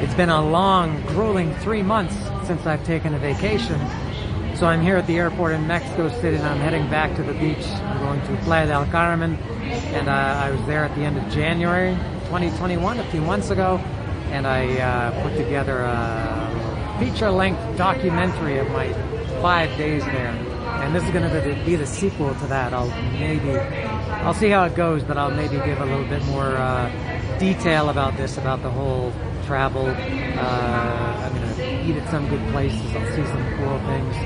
It's been a long, grueling 3 months since I've taken a vacation. So I'm here at the airport in Mexico City and I'm heading back to the beach. I'm going to Playa del Carmen, and I was there at the end of January 2021, a few months ago, and I put together a feature-length documentary of my 5 days there. And this is going to be the sequel to that. I'll see how it goes, but I'll maybe give a little bit more detail about the whole travel. I'm going to eat at some good places. I'll see some cool things.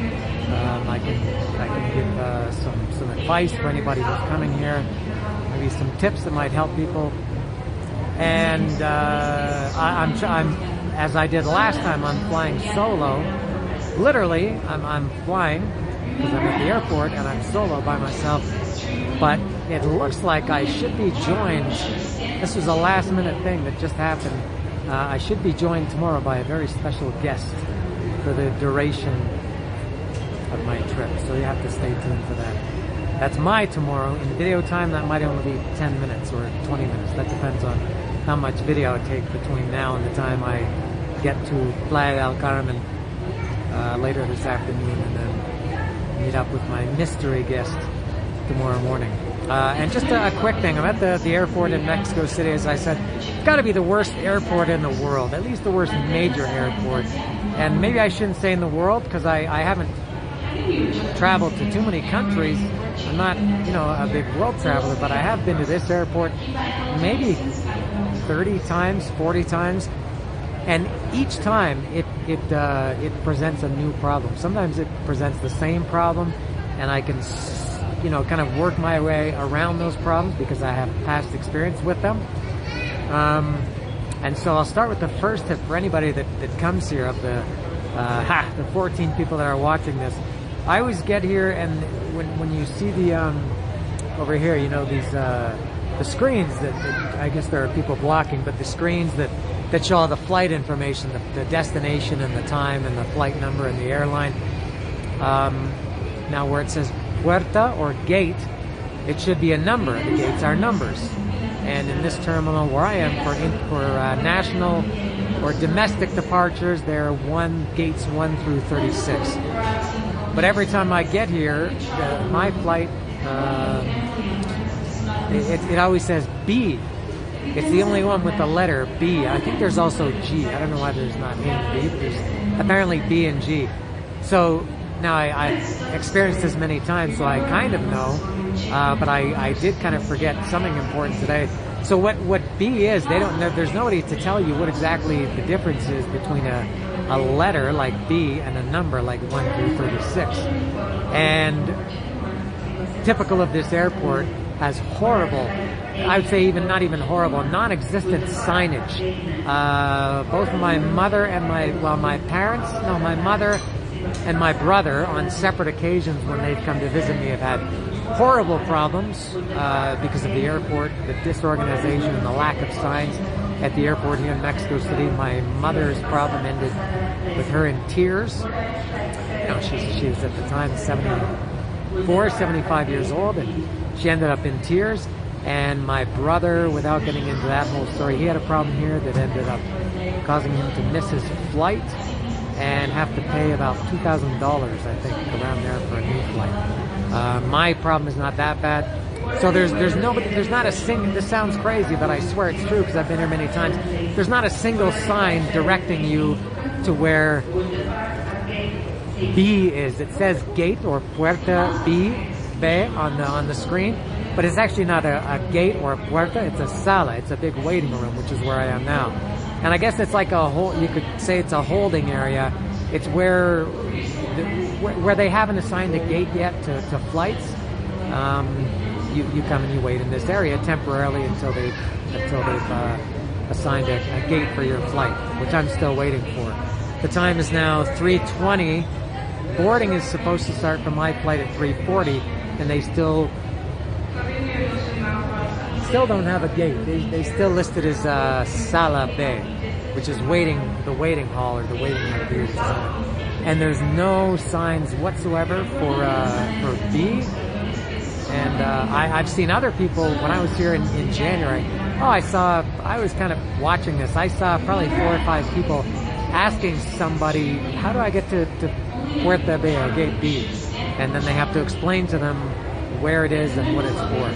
I can give some advice for anybody who's coming here. Maybe some tips that might help people. And I'm as I did last time, I'm flying solo. Literally, I'm flying because I'm at the airport and I'm solo by myself. But it looks like I should be joined. This was a last minute thing that just happened. I should be joined tomorrow by a very special guest for the duration of my trip. So you have to stay tuned for that. That's my tomorrow. In video time, that might only be 10 minutes or 20 minutes. That depends on how much video I take between now and the time I get to Playa del Carmen later this afternoon, and then meet up with my mystery guest tomorrow morning. And just a quick thing, I'm at the airport in Mexico City, as I said. It's got to be the worst airport in the world, at least the worst major airport. And maybe I shouldn't say in the world, because I haven't traveled to too many countries. I'm not, a big world traveler, but I have been to this airport maybe 30 times, 40 times. And each time it presents a new problem. Sometimes it presents the same problem, and I can kind of work my way around those problems because I have past experience with them. And so I'll start with the first tip for anybody that comes here, of the 14 people that are watching this. I always get here, and when you see the over here, these the screens that I guess there are people blocking, but the screens that show all the flight information, the destination and the time and the flight number and the airline. Now where it says puerta or gate, it should be a number. The gates are numbers. And in this terminal where I am, for national or domestic departures, there are gates 1 through 36. But every time I get here, my flight, it always says B. It's the only one with the letter B. I think there's also G. I don't know why there's not A and B, but there's apparently B and G. So now I've experienced this many times, so I kind of know, but I did kind of forget something important today. So what B is, there's nobody to tell you what exactly the difference is between a letter like B and a number like 1 through 36. And typical of this airport, has horrible, I would say not even horrible, non-existent signage. Both my mother and my mother and my brother, on separate occasions when they've come to visit me, have had horrible problems because of the airport, the disorganization and the lack of signs at the airport here in Mexico City. My mother's problem ended with her in tears. She was at the time 75 years old, and she ended up in tears. And my brother, without getting into that whole story, he had a problem here that ended up causing him to miss his flight and have to pay about $2,000, I think, around there for a new flight. My problem is not that bad. So there's not a single, this sounds crazy, but I swear it's true because I've been here many times. There's not a single sign directing you to where B is. It says gate or puerta B on the screen, but it's actually not a gate or a puerta. It's a sala. It's a big waiting room, which is where I am now. And I guess it's like you could say it's a holding area. It's where they haven't assigned a gate yet to flights. You come and you wait in this area temporarily until they've assigned a gate for your flight, which I'm still waiting for. The time is now 3:20. Boarding is supposed to start for my flight at 3:40, and they still don't have a gate. They still list it as Sala B, which is the waiting hall or the waiting area. And there's no signs whatsoever for B. And I've seen other people, when I was here in January, Oh, I was kind of watching this. I saw probably 4 or 5 people asking somebody, how do I get to Puerta B or Gate B? And then they have to explain to them where it is and what it's for.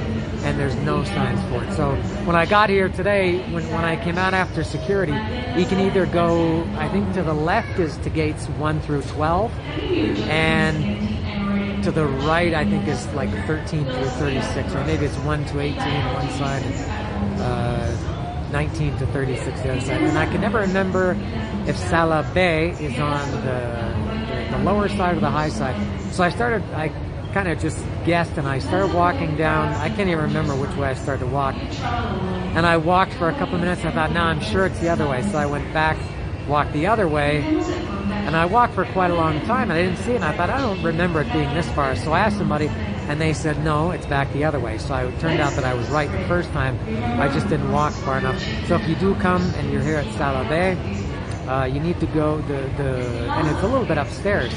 And there's no signs for it. So when I got here today, when I came out after security, you can either go, I think to the left is to gates 1 through 12, and to the right I think is like 13 through 36, or maybe it's 1 to 18 one side, 19 to 36 the other side. And I can never remember if Sala Bay is on the lower side or the high side. So I kind of just guessed, and I started walking down. I can't even remember which way I started to walk. And I walked for a couple of minutes. I thought, no, I'm sure it's the other way. So I went back, walked the other way, and I walked for quite a long time, and I didn't see it. And I thought, I don't remember it being this far. So I asked somebody, and they said, no, it's back the other way. So it turned out that I was right the first time. I just didn't walk far enough. So if you do come and you're here at Sala Bay, you need to go and it's a little bit upstairs.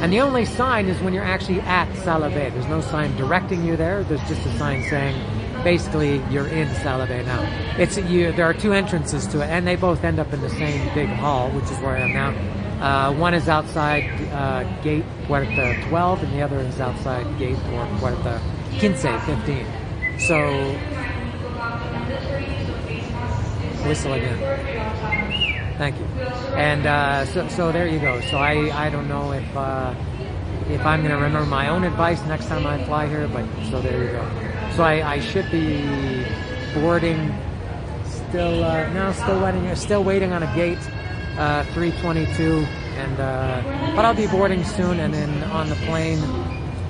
And the only sign is when you're actually at Sala Bay. There's no sign directing you there. There's just a sign saying, basically, you're in Sala Bay now. There are 2 entrances to it, and they both end up in the same big hall, which is where I am now. One is outside gate Puerta 12, and the other is outside gate or Puerta 15. So, whistle again. Thank you. And so there you go. So I don't know if I'm going to remember my own advice next time I fly here, but so there you go. So I should be boarding. Still waiting on a gate 322, and but I'll be boarding soon, and then on the plane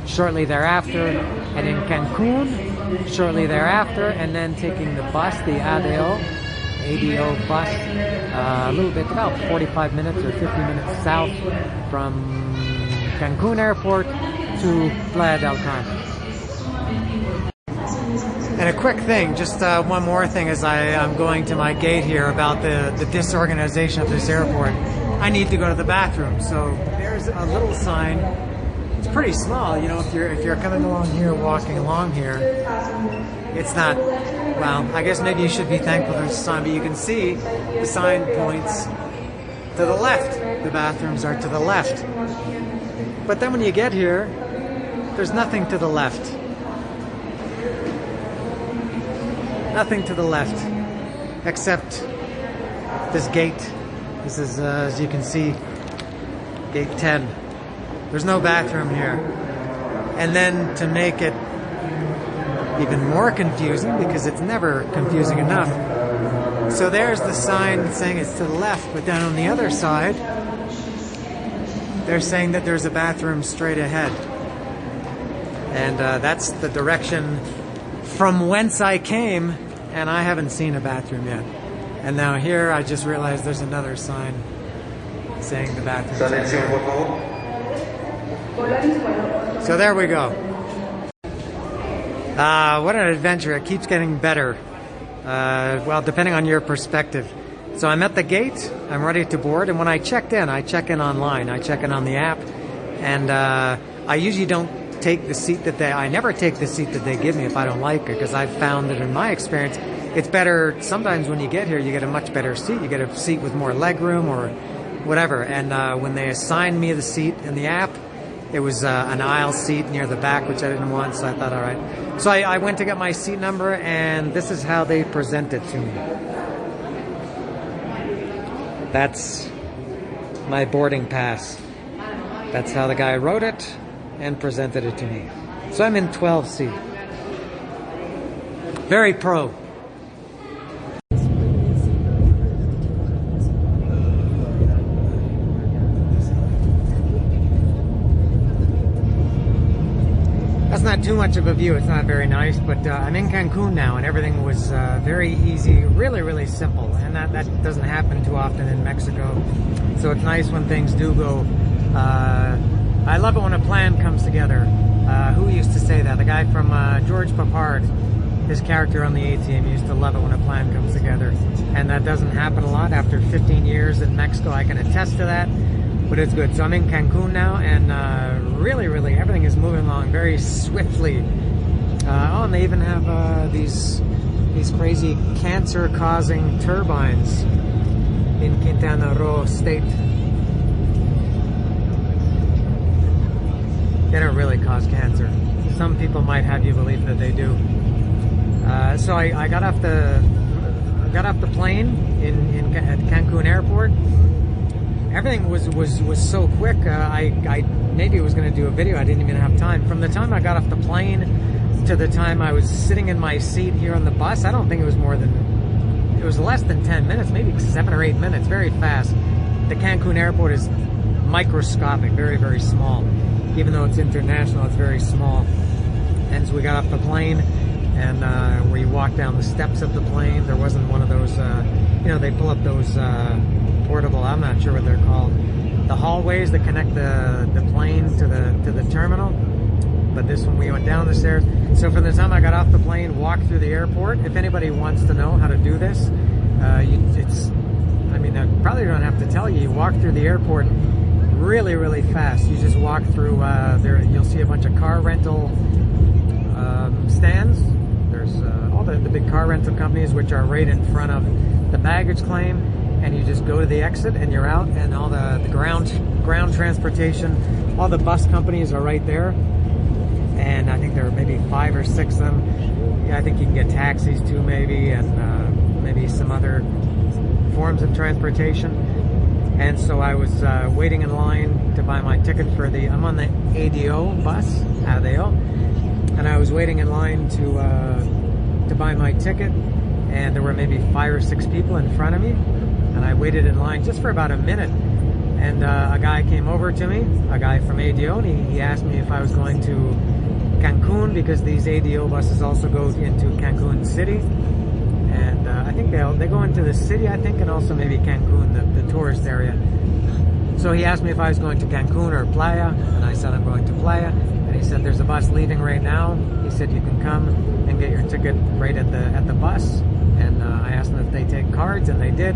shortly thereafter, and in Cancun shortly thereafter, and then taking the bus, the ADO bus, a little bit, about 45 minutes or 50 minutes south from Cancun Airport to Playa del Carmen. And a quick thing, just one more thing as I'm going to my gate here about the disorganization of this airport. I need to go to the bathroom, so there's a little sign. It's pretty small, you know, if you're coming along here, walking along here, it's not. Well, I guess maybe you should be thankful there's a sign, but you can see the sign points to the left. The bathrooms are to the left. But then when you get here, there's nothing to the left. Nothing to the left, except this gate. This is, as you can see, gate 10. There's no bathroom here. And then to make it even more confusing, because it's never confusing enough. So there's the sign saying it's to the left, but then on the other side, they're saying that there's a bathroom straight ahead. And that's the direction from whence I came, and I haven't seen a bathroom yet. And now here, I just realized there's another sign saying the bathroom. So there we go. What an adventure. It keeps getting better. Well, depending on your perspective. So I'm at the gate, I'm ready to board, and when I check in online, I check in on the app, and I usually don't take the seat I never take the seat that they give me if I don't like it, because I've found that in my experience, it's better, sometimes when you get here, you get a much better seat, you get a seat with more leg room or whatever, and when they assigned me the seat in the app, it was an aisle seat near the back, which I didn't want, so I thought, all right. So I went to get my seat number, and this is how they present it to me. That's my boarding pass. That's how the guy wrote it and presented it to me. So I'm in 12C. Very pro. That's not too much of a view. It's not very nice, but I'm in Cancun now, and everything was very easy, really, really simple. And that doesn't happen too often in Mexico. So it's nice when things do go. I love it when a plan comes together. Who used to say that? The guy from George Papard, his character on the A-Team, used to love it when a plan comes together. And that doesn't happen a lot. After 15 years in Mexico, I can attest to that. But it's good. So I'm in Cancun now, and really, really, everything is moving along very swiftly. Oh, and they even have these these crazy cancer-causing turbines in Quintana Roo state. They don't really cause cancer. Some people might have you believe that they do. So I got off the plane at Cancun airport. Everything was so quick. I maybe was going to do a video. I didn't even have time. From the time I got off the plane to the time I was sitting in my seat here on the bus, I don't think it was less than 10 minutes, maybe 7 or 8 minutes. Very fast. The Cancun airport is microscopic, very, very small. Even though it's international, it's very small. And so we got off the plane, and we walked down the steps of the plane. There wasn't one of those, they pull up those portable, I'm not sure what they're called, the hallways that connect the plane to the terminal. But this one, we went down the stairs. So from the time I got off the plane, walked through the airport. If anybody wants to know how to do this, I probably don't have to tell you. You walk through the airport really, really fast. You just walk through there. You'll see a bunch of car rental stands. There's all the big car rental companies, which are right in front of the baggage claim, and you just go to the exit and you're out. And all the ground transportation, all the bus companies are right there. And I think there are maybe 5 or 6 of them. Yeah, I think you can get taxis too, maybe, and maybe some other forms of transportation. And so I was waiting in line to buy my ticket for I'm on the ADO bus, ADO, and I was waiting in line to buy my ticket, and there were maybe 5 or 6 people in front of me, and I waited in line just for about a minute, and a guy came over to me, a guy from ADO, and he asked me if I was going to Cancun, because these ADO buses also go into Cancun City. And I think they go into the city, I think, and also maybe Cancun, the tourist area. So he asked me if I was going to Cancun or Playa, and I said I'm going to Playa. And he said there's a bus leaving right now. He said you can come and get your ticket right at the bus. And I asked them if they take cards, and they did.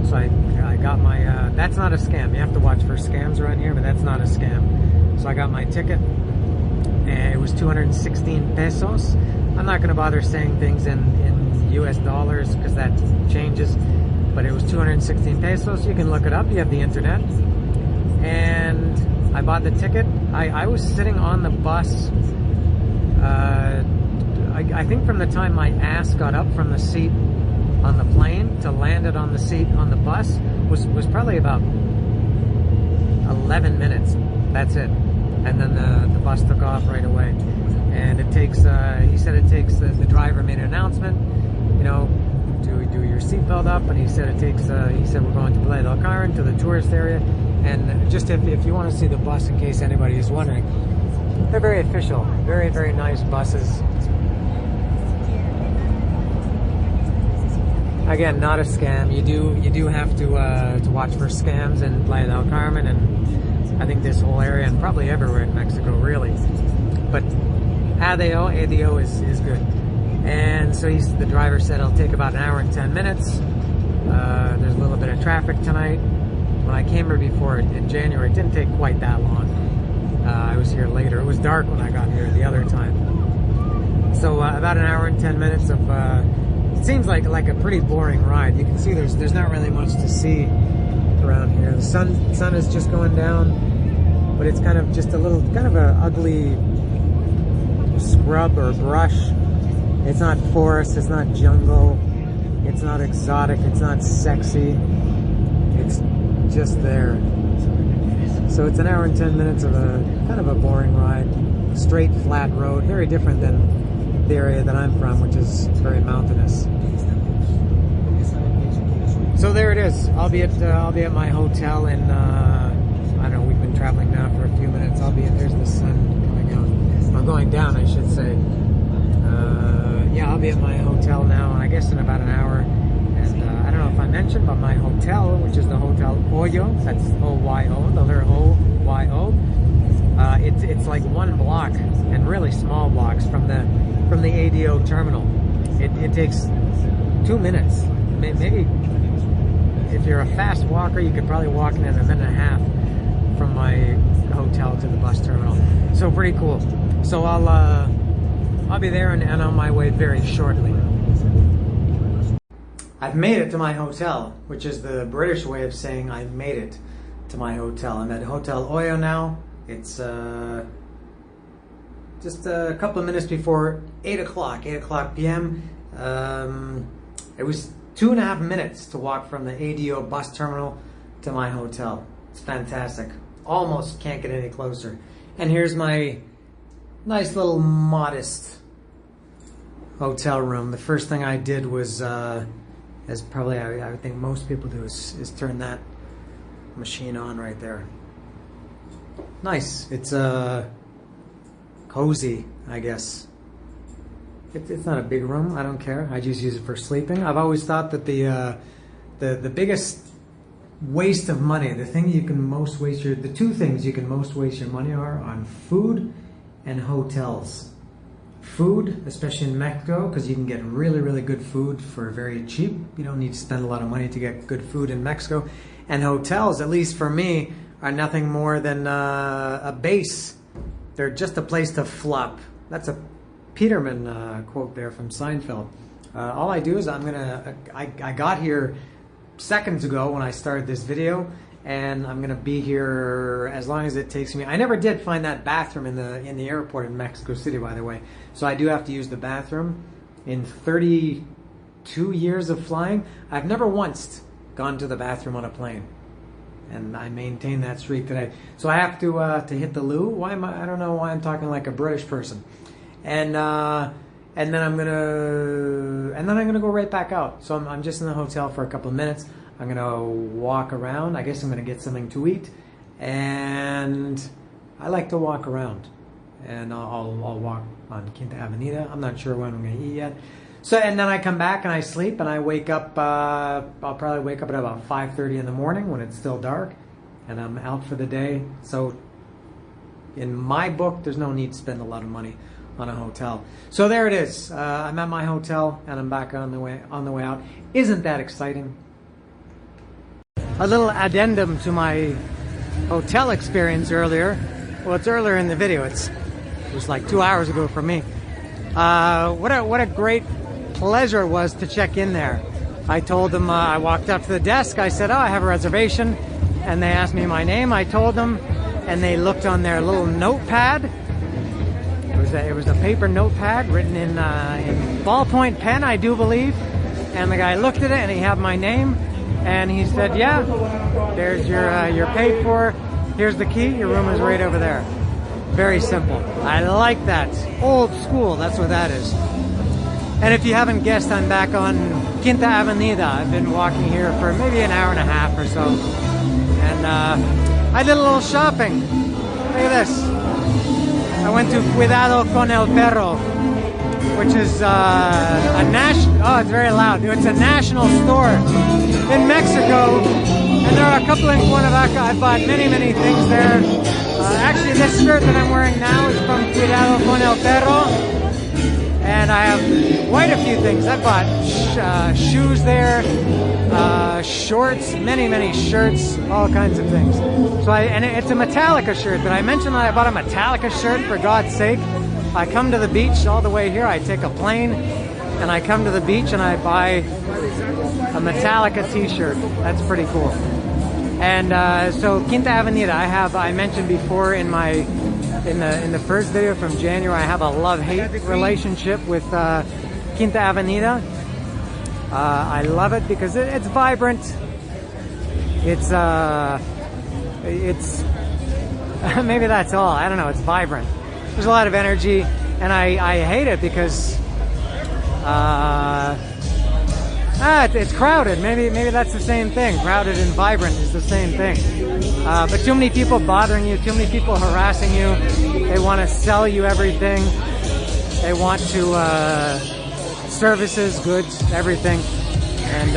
So I got my. That's not a scam. You have to watch for scams around here, but that's not a scam. So I got my ticket, and it was 216 pesos. I'm not going to bother saying things in US dollars because that changes, but it was 216 pesos. You can look it up. You have the internet. And I bought the ticket. I was sitting on the bus. I think from the time my ass got up from the seat on the plane to landed on the seat on the bus was probably about 11 minutes. That's it. And then the bus took off right away. And it takes, he said it takes, the driver made an announcement, to do your seatbelt up, and he said it takes, he said we're going to Playa del Carmen, to the tourist area. And just if you want to see the bus, in case anybody is wondering, they're very official, very, very nice buses. Again, not a scam. You do have to watch for scams in Playa del Carmen, and I think this whole area, and probably everywhere in Mexico, really. But ADO is good. And so the driver said it'll take about 1 hour and 10 minutes. There's a little bit of traffic tonight. When I came here before in January, it didn't take quite that long. I was here later. It was dark when I got here the other time. So about 1 hour and 10 minutes of, it seems like a pretty boring ride. You can see there's not really much to see around here. The sun is just going down, but it's kind of just kind of a ugly scrub or brush. It's not forest, it's not jungle, it's not exotic, it's not sexy, it's just there. So it's 1 hour and 10 minutes of a kind of a boring ride, straight flat road, very different than the area that I'm from, which is very mountainous. So there it is. I'll be at my hotel in I don't know, we've been traveling now for a few minutes. There's the sun coming out. I'm going down, I should say. Yeah, I'll be at my hotel now, and I guess in about 1 hour. And I don't know if I mentioned, but my hotel, which is the Hotel Oyo, that's O-Y-O, the letter O-Y-O, it's like 1 block, and really small blocks from the ADO terminal. It takes 2 minutes. Maybe if you're a fast walker, you could probably walk in 1.5 minutes from my hotel to the bus terminal. So pretty cool. So I'll be there and on my way very shortly. I've made it to my hotel, which is the British way of saying I made it to my hotel. I'm at Hotel Oyo now. It's just a couple of minutes before 8 o'clock p.m. It was 2.5 minutes to walk from the ADO bus terminal to my hotel. It's fantastic. Almost can't get any closer. And here's my nice little modest hotel room. The first thing I did was, as probably I would think most people do, is turn that machine on right there. Nice. It's cozy, I guess. It's not a big room. I don't care. I just use it for sleeping. I've always thought that the biggest waste of money, the two things you can most waste your money are on food and hotels. Food, especially in Mexico, because you can get really, really good food for very cheap. You don't need to spend a lot of money to get good food in Mexico. And hotels, at least for me, are nothing more than a base. They're just a place to flop. That's a Peterman quote there from Seinfeld. All I do is I got here seconds ago when I started this video, and I'm gonna be here as long as it takes me. I never did find that bathroom in the airport in Mexico City, by the way. So I do have to use the bathroom. In 32 years of flying, I've never once gone to the bathroom on a plane, and I maintain that streak today. So I have to hit the loo. I don't know why I'm talking like a British person. And then I'm gonna go right back out. So I'm just in the hotel for a couple of minutes. I'm gonna walk around. I guess I'm gonna get something to eat, and I like to walk around. And I'll walk on Quinta Avenida. I'm not sure when I'm gonna eat yet. So and then I come back and I sleep, and I wake up. I'll probably wake up at about 5:30 in the morning when it's still dark, and I'm out for the day. So in my book, there's no need to spend a lot of money on a hotel. So there it is. I'm at my hotel, and I'm back on the way out. Isn't that exciting? A little addendum to my hotel experience earlier. Well, it's earlier in the video. It was like 2 hours ago for me. What a great pleasure it was to check in there. I told them, I walked up to the desk. I said, "Oh, I have a reservation," and they asked me my name. I told them, and they looked on their little notepad. It was a paper notepad written in ballpoint pen, I do believe. And the guy looked at it, and he had my name, and he said, "Yeah, there's your paid for. Here's the key. Your room is right over there." Very simple. I like that. Old school. That's what that is. And if you haven't guessed, I'm back on Quinta Avenida. I've been walking here for maybe an hour and a half or so, and I did a little shopping. Look at this. I went to Cuidado con el Perro, which is a national. Oh, it's very loud. It's a national store in Mexico, and there are a couple in Cuernavaca. I bought many, many things there. Actually, this shirt that I'm wearing now is from Cuidado con el Perro, and I have quite a few things. I bought shoes there, shorts, many, many shirts, all kinds of things. So and it's a Metallica shirt. Did I mention that I bought a Metallica shirt? For God's sake, I come to the beach all the way here. I take a plane, and I come to the beach, and I buy a Metallica T-shirt. That's pretty cool. And so Quinta Avenida, I mentioned before in the first video from January, I have a love-hate relationship with Quinta Avenida. I love it because it's vibrant. It's maybe that's all. I don't know. It's vibrant. There's a lot of energy, and I hate it because it's crowded. Maybe that's the same thing. Crowded and vibrant is the same thing. But too many people bothering you, too many people harassing you. They want to sell you everything. They want to services, goods, everything. And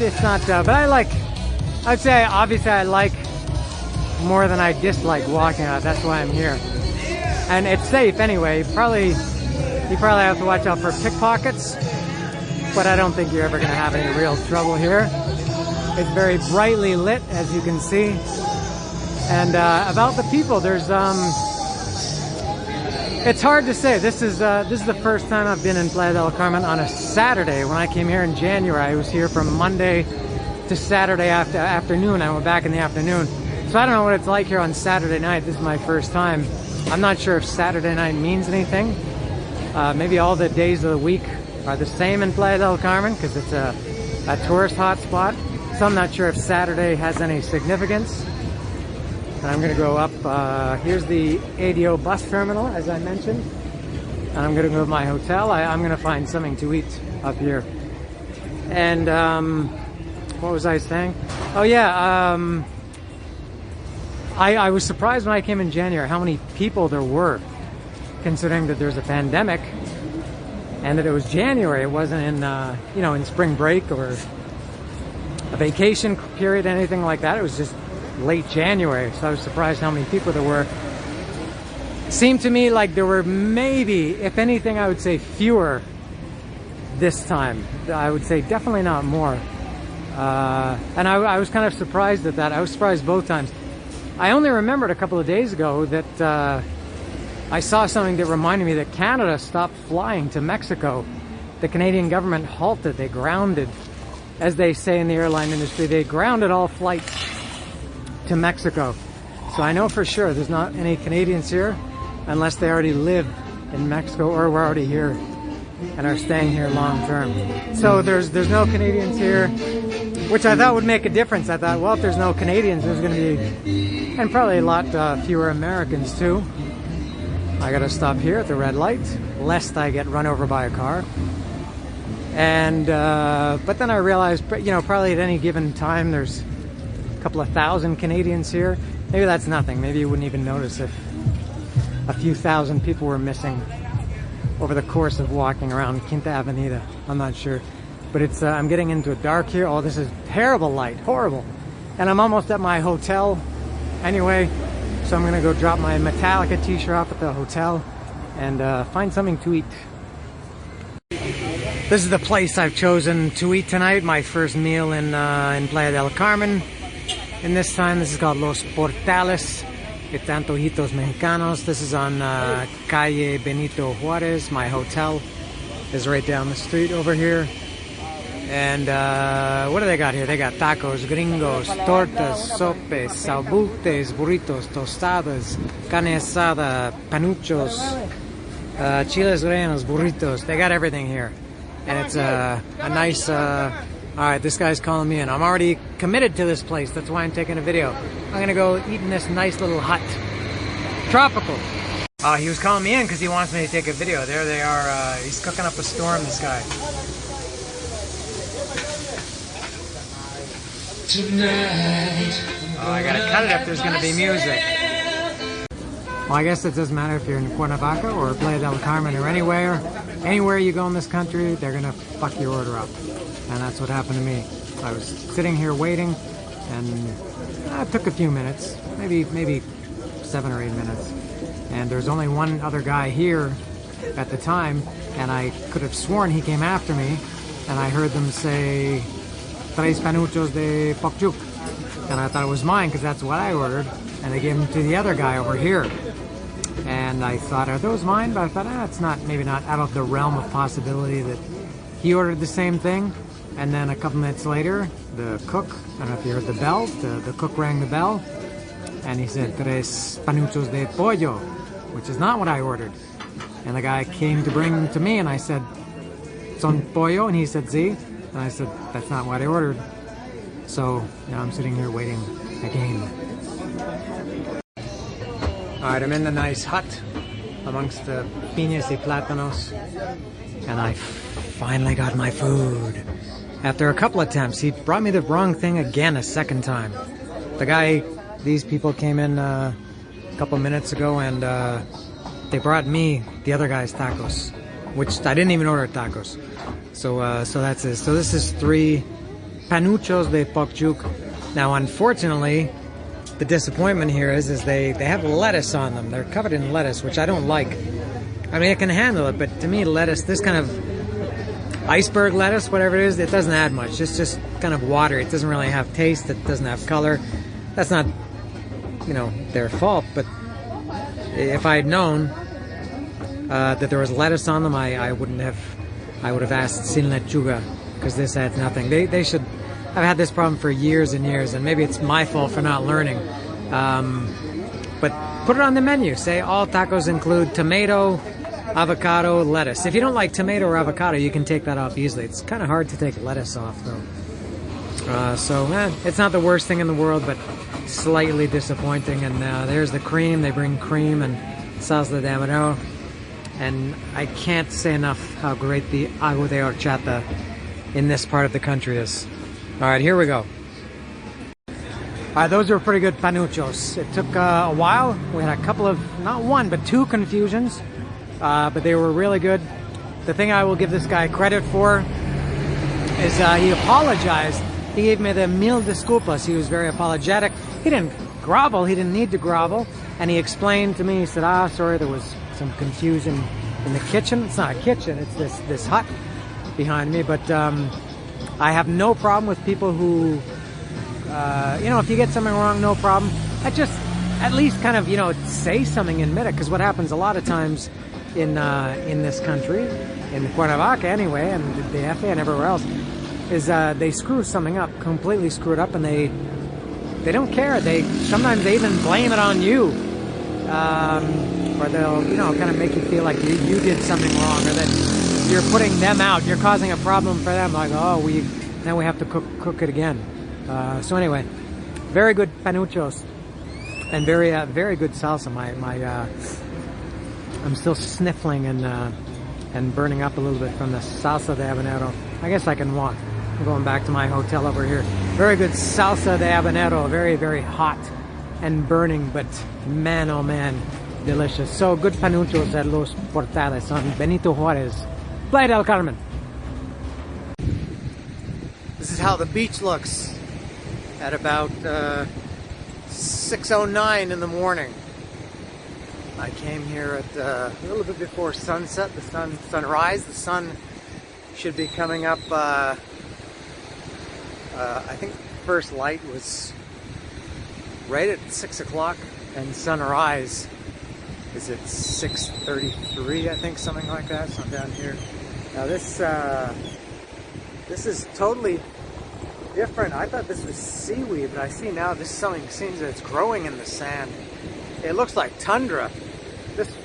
it's not. But I'd say obviously I like more than I dislike walking out. That's why I'm here. And it's safe anyway. You probably have to watch out for pickpockets, but I don't think you're ever going to have any real trouble here. It's very brightly lit, as you can see. And about the people, there's It's hard to say. This is the first time I've been in Playa del Carmen on a Saturday. When I came here in January, I was here from Monday to Saturday afternoon. I went back in the afternoon. So I don't know what it's like here on Saturday night. This is my first time. I'm not sure if Saturday night means anything. Maybe all the days of the week are the same in Playa del Carmen because it's a tourist hotspot. So I'm not sure if Saturday has any significance. And I'm gonna go up, here's the ADO bus terminal, as I mentioned. And I'm gonna go to my hotel. I'm gonna find something to eat up here. And what was I saying? Oh yeah, I was surprised when I came in January how many people there were, considering that there's a pandemic and that it was January. It wasn't in, you know, in spring break or a vacation period, anything like that. It was just late January, so I was surprised how many people there were. Seemed to me like there were maybe, if anything, I would say fewer this time. I would say definitely not more. And I was kind of surprised at that. I was surprised both times. I only remembered a couple of days ago that I saw something that reminded me that Canada stopped flying to Mexico. The Canadian government halted, they grounded, as they say in the airline industry, they grounded all flights to Mexico. So I know for sure there's not any Canadians here unless they already live in Mexico or were already here and are staying here long term. So there's no Canadians here, which I thought would make a difference. I thought, well, if there's no Canadians, there's going to be, and probably a lot fewer Americans too. I gotta stop here at the red light, lest I get run over by a car. And but then I realized, you know, probably at any given time there's couple of thousand Canadians here. Maybe that's nothing. Maybe you wouldn't even notice if a few thousand people were missing over the course of walking around Quinta Avenida. I'm not sure. But it's I'm getting into a dark here. Oh, this is terrible light. Horrible. And I'm almost at my hotel anyway. So I'm going to go drop my Metallica t-shirt off at the hotel and find something to eat. This is the place I've chosen to eat tonight. My first meal in Playa del Carmen. And this time, this is called Los Portales. It's Antojitos Mexicanos. This is on Calle Benito Juarez. My hotel is right down the street over here. And what do they got here? They got tacos, gringos, tortas, sopes, salbutes, burritos, tostadas, carne asada, panuchos, chiles rellenos, burritos. They got everything here. And it's a nice... Alright, this guy's calling me in. I'm already committed to this place. That's why I'm taking a video. I'm gonna go eat in this nice little hut. Tropical. He was calling me in because he wants me to take a video. There they are. He's cooking up a storm, this guy. Tonight. Oh, I gotta cut it if there's gonna be music. Well, I guess it doesn't matter if you're in Cuernavaca or Playa del Carmen or anywhere you go in this country, they're gonna fuck your order up. And that's what happened to me. I was sitting here waiting, and it took a few minutes, maybe 7 or 8 minutes. And there's only one other guy here at the time, and I could have sworn he came after me, and I heard them say, "Tres panuchos de pokjuk." And I thought it was mine, because that's what I ordered, and they gave them to the other guy over here. And I thought, are those mine? But I thought, it's not, maybe not out of the realm of possibility that he ordered the same thing. And then a couple minutes later, the cook, I don't know if you heard the bell, the cook rang the bell, and he said, "Tres panuchos de pollo," which is not what I ordered. And the guy came to bring them to me, and I said, "Son pollo?" And he said, "Sí." And I said, "That's not what I ordered." So now I'm sitting here waiting again. Alright, I'm in the nice hut amongst the piñas y plátanos, and I finally got my food. After a couple attempts, he brought me the wrong thing again a second time. The guy, these people came in a couple minutes ago, and they brought me the other guy's tacos, which I didn't even order tacos. So that's it. So this is 3 panuchos de pokjuk. Now, unfortunately, the disappointment here is they have lettuce on them. They're covered in lettuce, which I don't like. I mean, I can handle it, but to me, lettuce, this kind of iceberg lettuce, whatever it is, it doesn't add much. It's just kind of water. It doesn't really have taste. It doesn't have color. That's not, their fault, but if I had known, that there was lettuce on them, I would have asked sin lechuga, because this had nothing. They should. I've had this problem for years and years, and maybe it's my fault for not learning. But put it on the menu. Say all tacos include tomato, avocado, lettuce. If you don't like tomato or avocado, you can take that off easily. It's kind of hard to take lettuce off, though. It's not the worst thing in the world, but slightly disappointing. And there's the cream. They bring cream and salsa de habanero. And I can't say enough how great the agua de horchata in this part of the country is. All right, here we go. All right, those were pretty good panuchos. It took a while. We had a couple of, not one, but two confusions. But they were really good. The thing I will give this guy credit for is he apologized. He gave me the mil disculpas. He was very apologetic. He didn't grovel. He didn't need to grovel. And he explained to me, he said, sorry, there was some confusion in the kitchen. It's not a kitchen, it's this hut behind me. But I have no problem with people who, if you get something wrong, no problem. I just at least kind of, say something and admit it. Because what happens a lot of times in this country, in Cuernavaca anyway, and the DF and everywhere else, is they screw something up, completely screw it up, and they don't care. Sometimes they even blame it on you, or they'll kind of make you feel like you did something wrong, or that you're putting them out. You're causing a problem for them. Like, now we have to cook it again. So anyway, very good panuchos and very good salsa. I'm still sniffling and burning up a little bit from the salsa de habanero. I guess I can walk. I'm going back to my hotel over here. Very good salsa de habanero. Very, very hot and burning, but man, oh man, delicious. So good panuchos at Los Portales on Benito Juarez, Playa del Carmen. This is how the beach looks at about 6:09 in the morning. I came here at a little bit before sunset, sunrise. The sun should be coming up. I think first light was right at 6 o'clock, and sunrise is at 6:33, I think, something like that. So I'm down here. Now this is totally different. I thought this was seaweed, but I see now this seems that it's growing in the sand. It looks like tundra.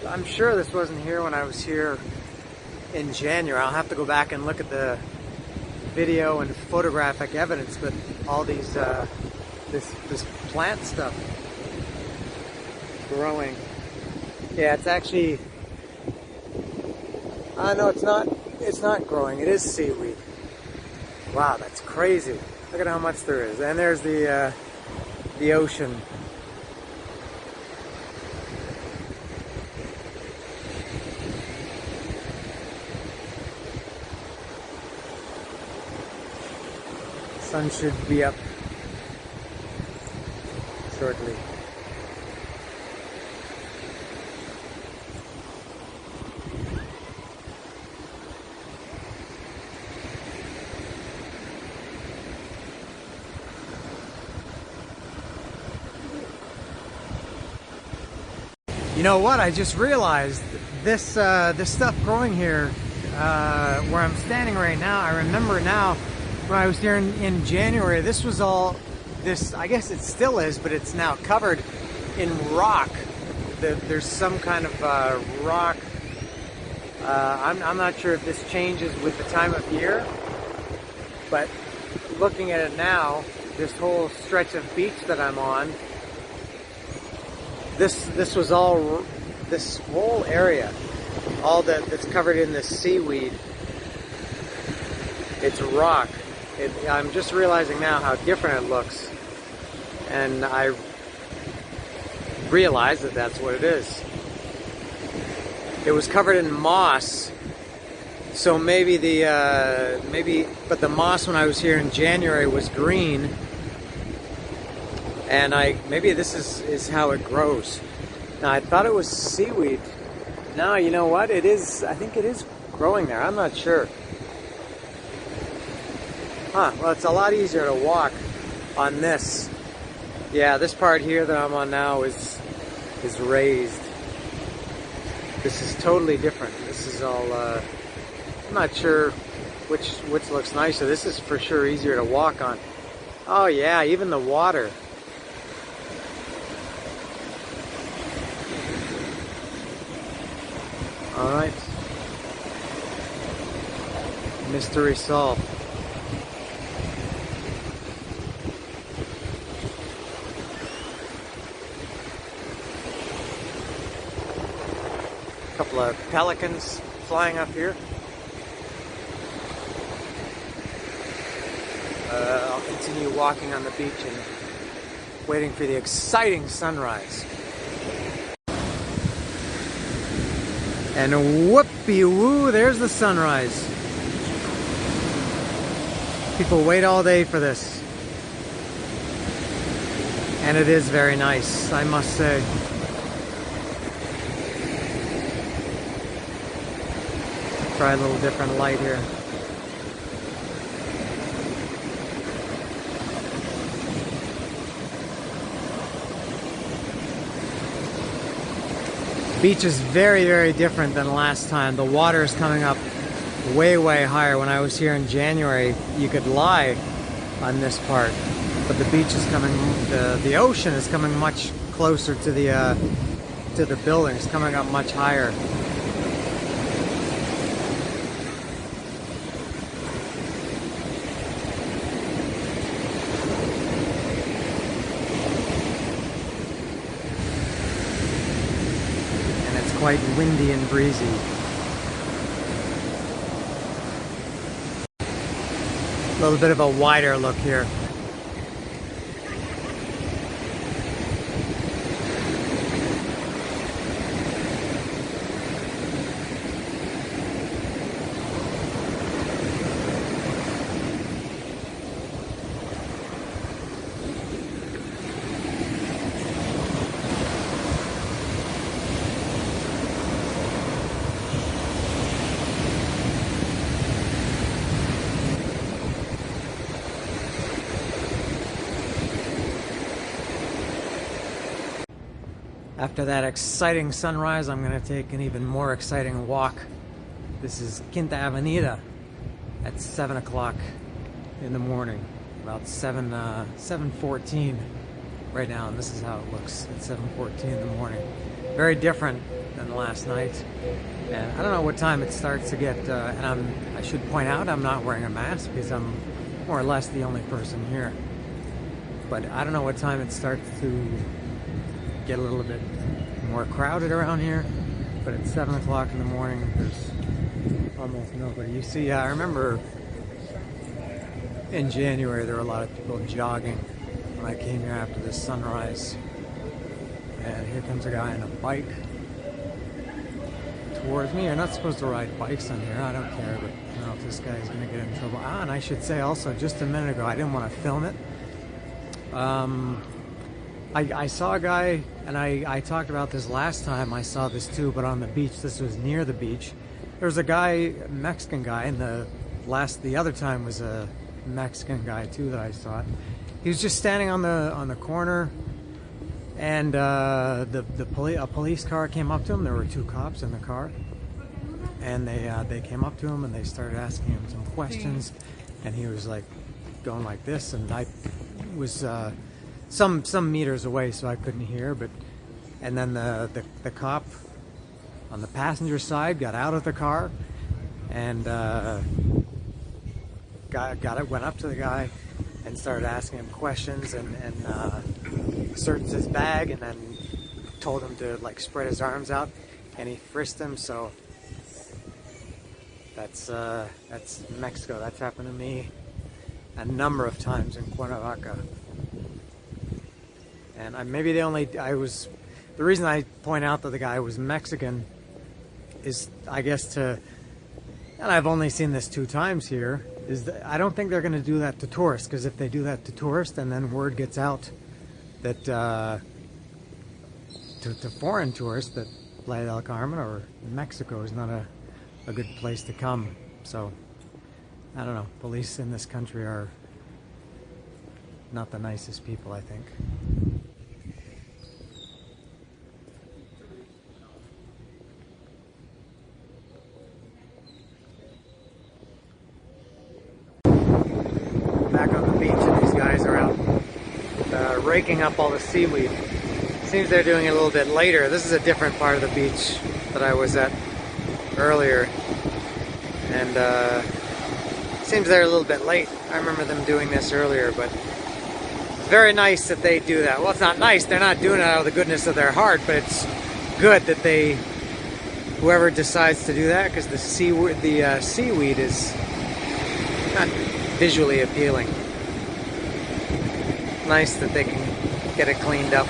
I'm sure this wasn't here when I was here in January. I'll have to go back and look at the video and photographic evidence, but all these this plant stuff growing. Yeah, it's actually no, it's not growing. It is seaweed. Wow, that's crazy. Look at how much there is. And there's the ocean. Sun should be up shortly. You know what? I just realized this stuff growing here where I'm standing right now. I remember now. When I was here in January, this was all this, I guess it still is, but it's now covered in rock. There's some kind of rock. I'm not sure if this changes with the time of year, but looking at it now, this whole stretch of beach that I'm on, this was all, this whole area, all that's covered in this seaweed, it's rock. I'm just realizing now how different it looks, and I realize that that's what it is. It was covered in moss, so maybe but the moss when I was here in January was green, and maybe this is how it grows. Now I thought it was seaweed. Now you know what? It is. I think it is growing there. I'm not sure. Huh, well, it's a lot easier to walk on this. Yeah, this part here that I'm on now is raised. This is totally different. This is all, I'm not sure which looks nicer. This is for sure easier to walk on. Oh yeah, even the water. All right. Mystery solved. A couple of pelicans flying up here. I'll continue walking on the beach and waiting for the exciting sunrise. And whoopee-woo, there's the sunrise. People wait all day for this. And it is very nice, I must say. Try a little different light here. Beach is very, very different than last time. The water is coming up way, way higher. When I was here in January, you could lie on this part, but the beach is coming, the ocean is coming much closer to the buildings, coming up much higher. Quite windy and breezy. A little bit of a wider look here. After that exciting sunrise, I'm going to take an even more exciting walk. This is Quinta Avenida at 7 o'clock in the morning, about 7:14 right now, and this is how it looks at 7:14 in the morning. Very different than last night, and I don't know what time it starts to get, and I should point out I'm not wearing a mask because I'm more or less the only person here, but I don't know what time it starts to get a little bit more crowded around here, but at 7 o'clock in the morning there's almost nobody. You see, I remember in January there were a lot of people jogging when I came here after this sunrise, and here comes a guy on a bike towards me. You're not supposed to ride bikes on here, I don't care, but I don't know if this guy's gonna get in trouble. And I should say also, just a minute ago, I didn't want to film it. I saw a guy, and I talked about this last time, I saw this too, but on the beach. This was near the beach. There was a guy, Mexican guy, and the other time was a Mexican guy too that I saw. He was just standing on the corner, and a police car came up to him. There were two cops in the car, and they came up to him and they started asking him some questions, and he was like going like this, and I was some meters away, so I couldn't hear. And then the cop on the passenger side got out of the car and went up to the guy and started asking him questions, and searched his bag, and then told him to like spread his arms out, and he frisked him. So that's Mexico. That's happened to me a number of times in Cuernavaca. And the reason I point out that the guy was Mexican is, I guess, and I've only seen this 2 times here, is that I don't think they're going to do that to tourists, because if they do that to tourists, and then word gets out that to foreign tourists that Playa del Carmen or Mexico is not a good place to come. So I don't know, police in this country are not the nicest people, I think. breaking up all the seaweed. Seems they're doing it a little bit later. This is a different part of the beach that I was at earlier. And seems they're a little bit late. I remember them doing this earlier, but it's very nice that they do that. Well, it's not nice. They're not doing it out of the goodness of their heart, but it's good that whoever decides to do that, because the seaweed is not visually appealing. Nice that they can get it cleaned up.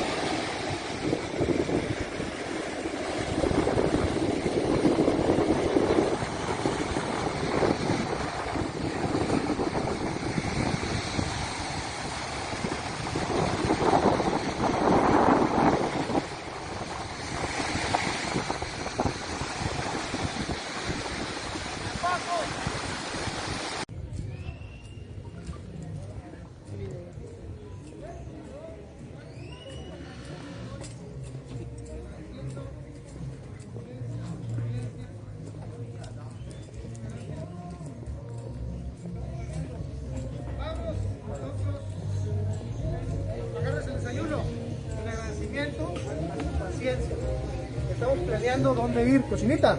Estamos planeando dónde ir. Cocinita,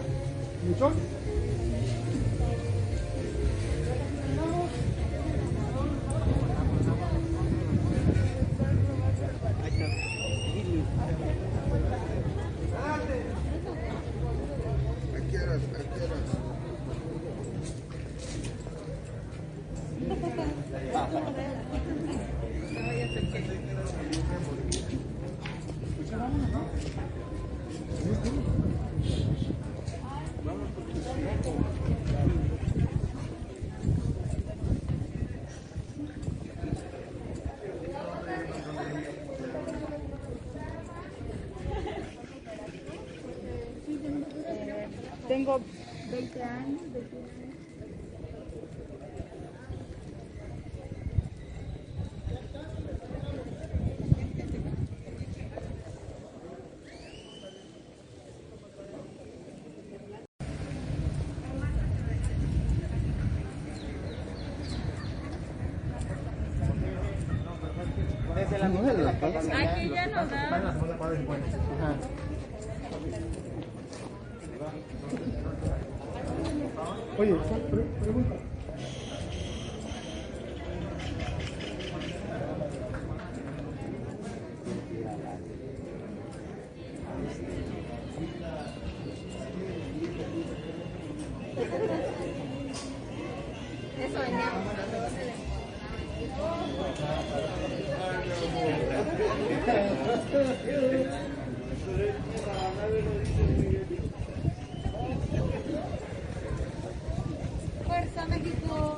muchón. Tengo 20 años, 21 años. Aquí ya no da. Oye, pregunta. Eso veníamos. Fuerza México.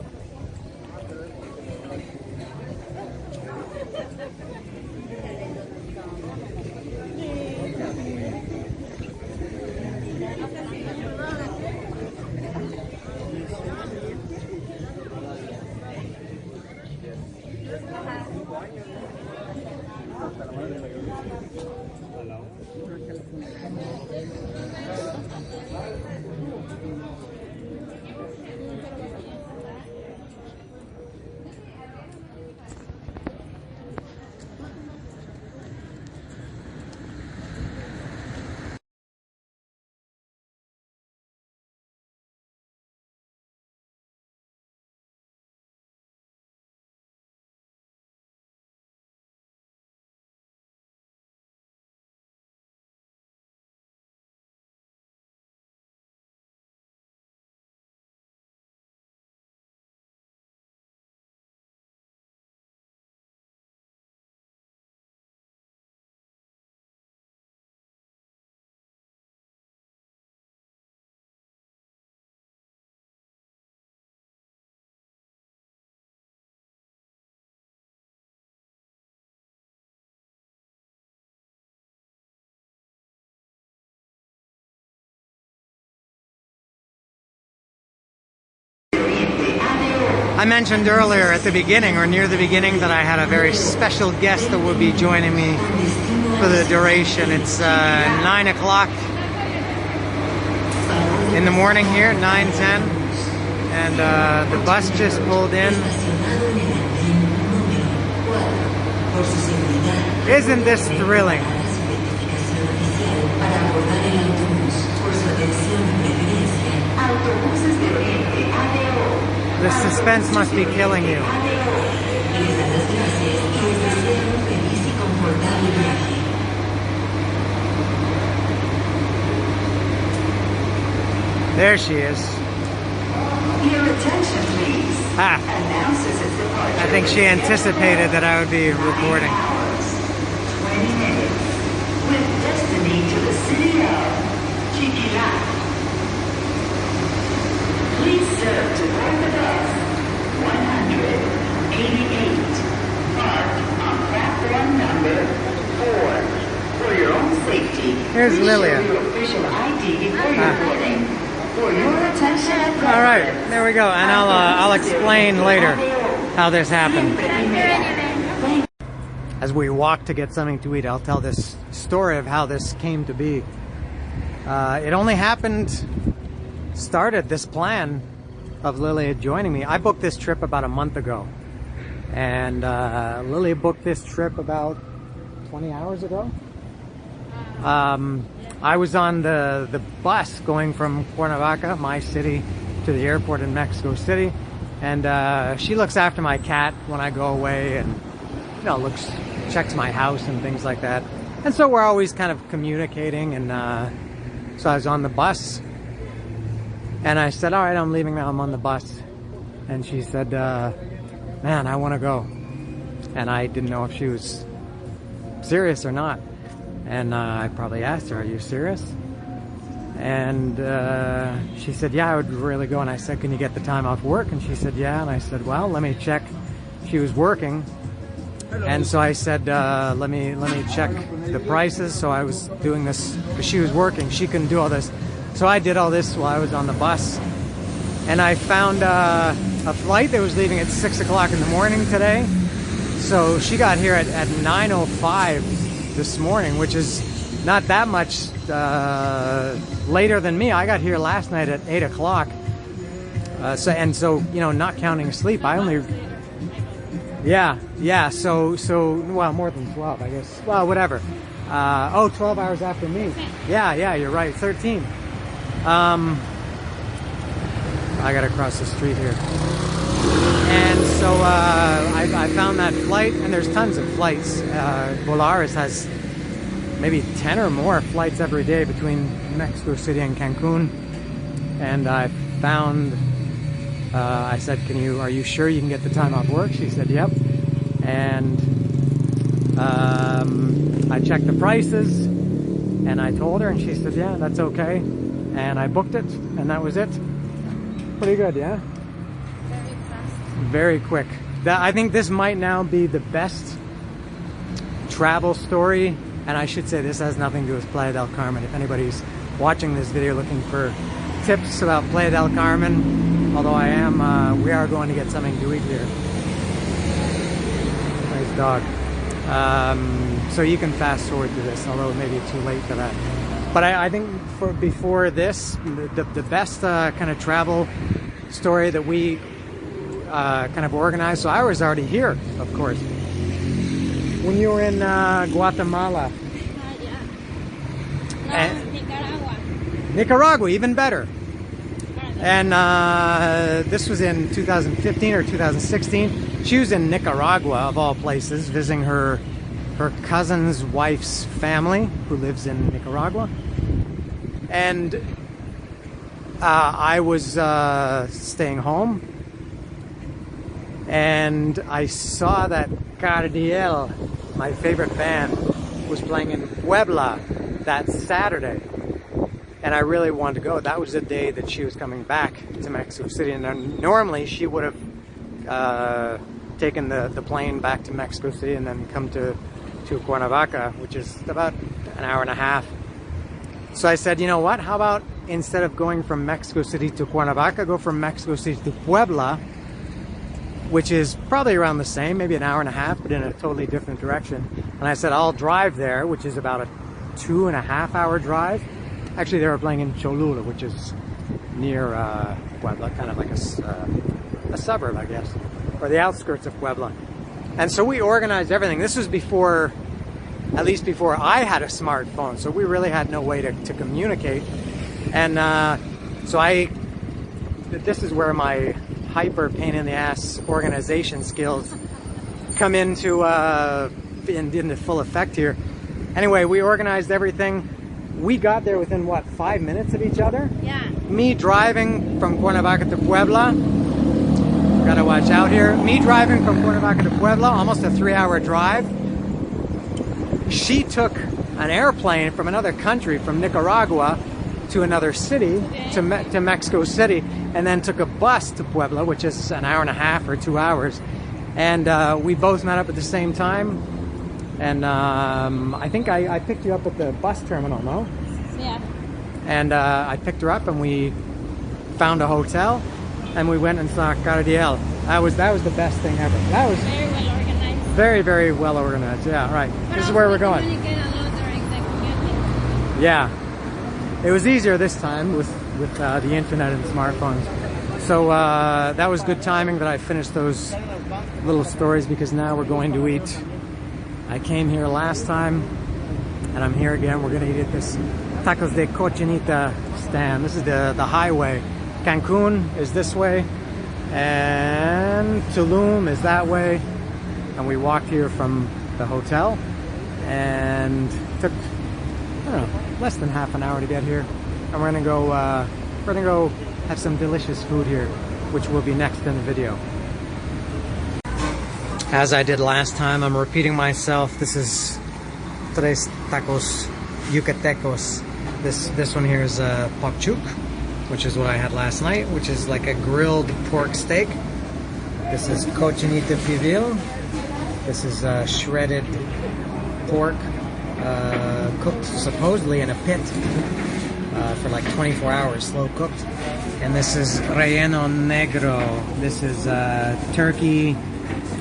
I mentioned earlier at the beginning, or near the beginning, that I had a very special guest that will be joining me for the duration. It's 9 o'clock in the morning here, 9:10, and the bus just pulled in. Isn't this thrilling? The suspense must be killing you. There she is. Your attention, please. Ah, Announces its departure. I think she anticipated that I would be recording. 20 minutes. With destiny to the city of Chiquilá. Please serve to board the bus 188. Parked on platform number 4. For your own safety, Here's please Lilia. show your official ID before you're boarding. For your attention, All right, there we go, and I'll explain later how this happened. As we walk to get something to eat, I'll tell this story of how this came to be. It only started this plan of Lilia joining me. I booked this trip about a month ago, and Lilia booked this trip about 20 hours ago. I was on the bus going from Cuernavaca, my city, to the airport in Mexico City, and she looks after my cat when I go away, and checks my house and things like that. And so we're always kind of communicating, and so I was on the bus, and I said, all right, I'm leaving now, I'm on the bus. And she said, man, I want to go. And I didn't know if she was serious or not. And I probably asked her, are you serious? And she said, yeah, I would really go. And I said, can you get the time off work? And she said, yeah. And I said, well, let me check. She was working. And so I said, let me check the prices. So I was doing this because she was working. She couldn't do all this. So I did all this while I was on the bus. And I found a flight that was leaving at 6 o'clock in the morning today. So she got here at 9:05 this morning, which is not that much later than me. I got here last night at 8 o'clock. So not counting sleep, I only... Yeah, so, well, more than 12, I guess. Well, whatever. 12 hours after me. Yeah, you're right, 13. I gotta cross the street here. And so I found that flight, and there's tons of flights. Volaris has maybe 10 or more flights every day between Mexico City and Cancun. And I found... I said, are you sure you can get the time off work? She said, yep. And I checked the prices, and I told her, and she said, yeah, that's okay. And I booked it, and that was it. Pretty good, yeah? Very fast. Very quick. I think this might now be the best travel story, and I should say this has nothing to do with Playa del Carmen. If anybody's watching this video looking for tips about Playa del Carmen, although we are going to get something to eat here. Nice dog. So you can fast forward to this, although it may be too late for that. But I think before this, the best kind of travel story that we kind of organized. So I was already here, of course. When you were in Guatemala. Yeah. No, Nicaragua. Nicaragua, even better. And this was in 2015 or 2016. She was in Nicaragua, of all places, visiting her cousin's wife's family, who lives in Nicaragua. And I was staying home, and I saw that Cardiel, my favorite band, was playing in Puebla that Saturday. And I really wanted to go. That was the day that she was coming back to Mexico City. And normally she would have taken the plane back to Mexico City and then come to Cuernavaca, which is about an hour and a half. So I said, you know what? How about instead of going from Mexico City to Cuernavaca, go from Mexico City to Puebla, which is probably around the same, maybe an hour and a half, but in a totally different direction. And I said, I'll drive there, which is about a 2.5 hour drive. Actually, they were playing in Cholula, which is near Puebla, kind of like a suburb, I guess, or the outskirts of Puebla. And so we organized everything. This was before, at least before I had a smartphone, so we really had no way to communicate. And so this is where my hyper pain in the ass organization skills come into full effect here. Anyway, we organized everything. We got there within what, 5 minutes of each other? Yeah. Me driving from Cuernavaca to Puebla. Gotta watch out here. Me driving from Cuernavaca to Puebla, almost a 3-hour drive. She took an airplane from another country, from Nicaragua, to another city, to Mexico City, and then took a bus to Puebla, which is an hour and a half or 2 hours. And we both met up at the same time. And I think I picked you up at the bus terminal, no? Yeah. And I picked her up and we found a hotel and we went and saw Cardiel. That was the best thing ever. That was Very well organized. very, very well organized. Yeah, right. This is where we're going. Communicate a lot during the commuting. Yeah. It was easier this time with the internet and smartphones. So that was good timing that I finished those little stories, because now we're going to eat. I came here last time and I'm here again. We're going to eat at this Tacos de Cochinita stand. This is the highway. Cancun is this way and Tulum is that way. And we walked here from the hotel and took, I don't know, less than half an hour to get here. And we're gonna go have some delicious food here, which will be next in the video. As I did last time, I'm repeating myself. This is tres tacos yucatecos. This one here is pork chook, which is what I had last night, which is like a grilled pork steak. This is cochinita pibil. This is shredded pork, cooked supposedly in a pit for like 24 hours, slow cooked. And this is relleno negro. This is turkey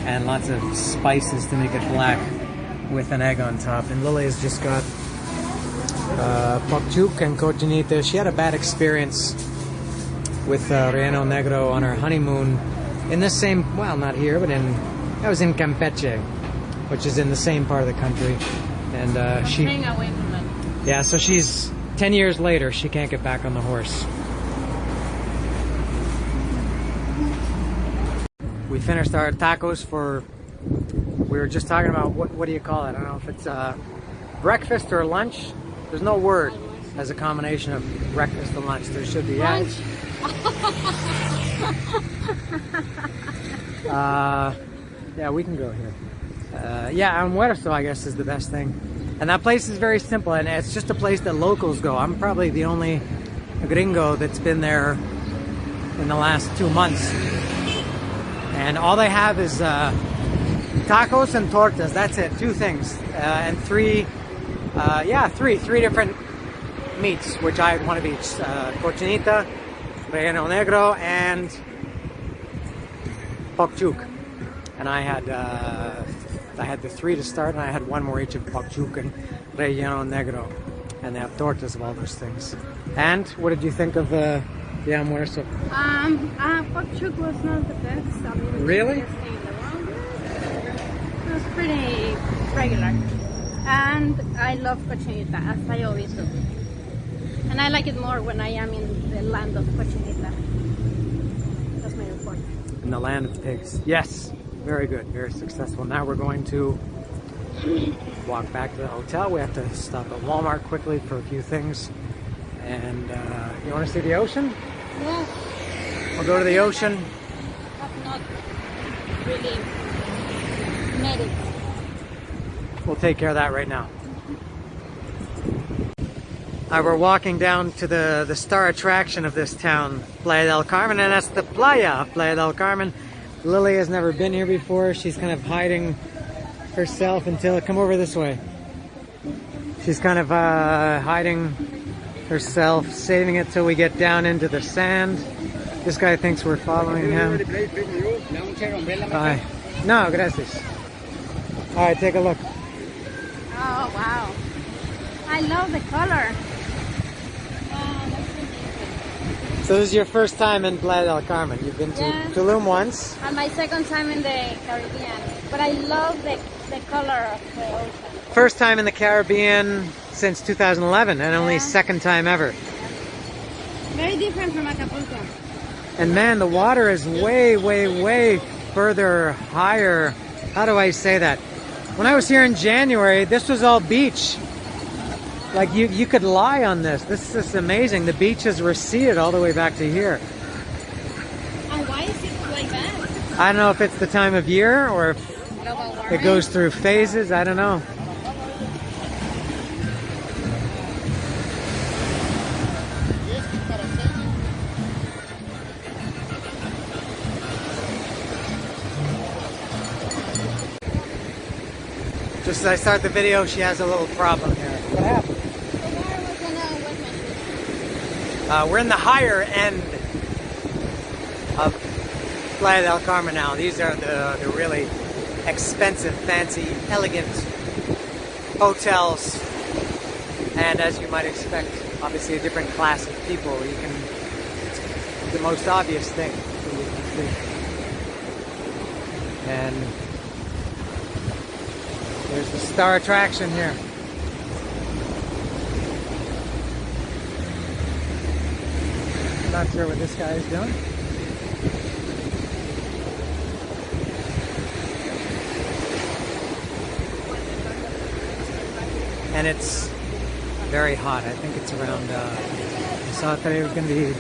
and lots of spices to make it black with an egg on top. And Lily has just got pork chook and cochinita. She had a bad experience with relleno negro on her honeymoon in the same, well, not here, but that was in Campeche, which is in the same part of the country. And she, Staying away from it. yeah, so she's 10 years later, she can't get back on the horse. We finished our tacos for, we were just talking about, what do you call it? I don't know if it's breakfast or lunch. There's no word as a combination of breakfast and lunch. There should be. Lunch. Yeah, we can go here. Yeah, almuerzo, I guess, is the best thing. And that place is very simple, and it's just a place that locals go. I'm probably the only gringo that's been there in the last 2 months. And all they have is tacos and tortas. That's it, 2 things. And three different meats, which I had one of each. Cochinita, relleno negro, and pork chook. And I had the 3 to start, and I had 1 more each of pork chook and relleno negro. And they have tortas of all those things. And what did you think of the almuerzo? Pork chook was not the best. I mean, Really? It was pretty regular. And I love cochinita, as I always do. And I like it more when I am in the land of cochinita. That's my report. In the land of pigs. Yes, very good, very successful. Now we're going to walk back to the hotel. We have to stop at Walmart quickly for a few things. And you want to see the ocean? Yeah, We'll go to the ocean. I've not really made it. We'll take care of that right now. We're walking down to the star attraction of this town, Playa del Carmen, and that's the Playa del Carmen. Lily has never been here before. She's kind of hiding herself until, come over this way. She's kind of hiding herself, saving it till we get down into the sand. This guy thinks we're following him. No, gracias. All right, take a look. Oh, wow. I love the color. Wow, that's amazing. So this is your first time in Playa del Carmen. You've been to Yeah. Tulum once. And my second time in the Caribbean. But I love the color of the ocean. First time in the Caribbean since 2011, and only Yeah. second time ever. Very different from Acapulco. And man, the water is way, way, way further higher. How do I say that? When I was here in January, this was all beach. Like you could lie on this. This is amazing. The beach has receded all the way back to here. And why is it like that? I don't know if it's the time of year or if Global warming? it goes through phases. I don't know. Just as I start the video, she has a little problem here. What happened? The water was gonna wet my shoes. We're in the higher end of Playa del Carmen now. These are the really expensive, fancy, elegant hotels. And as you might expect, obviously a different class of people. It's the most obvious thing that you can see. And there's the star attraction here. Not sure what this guy is doing. And it's very hot. I think it's around, I saw today it was going to be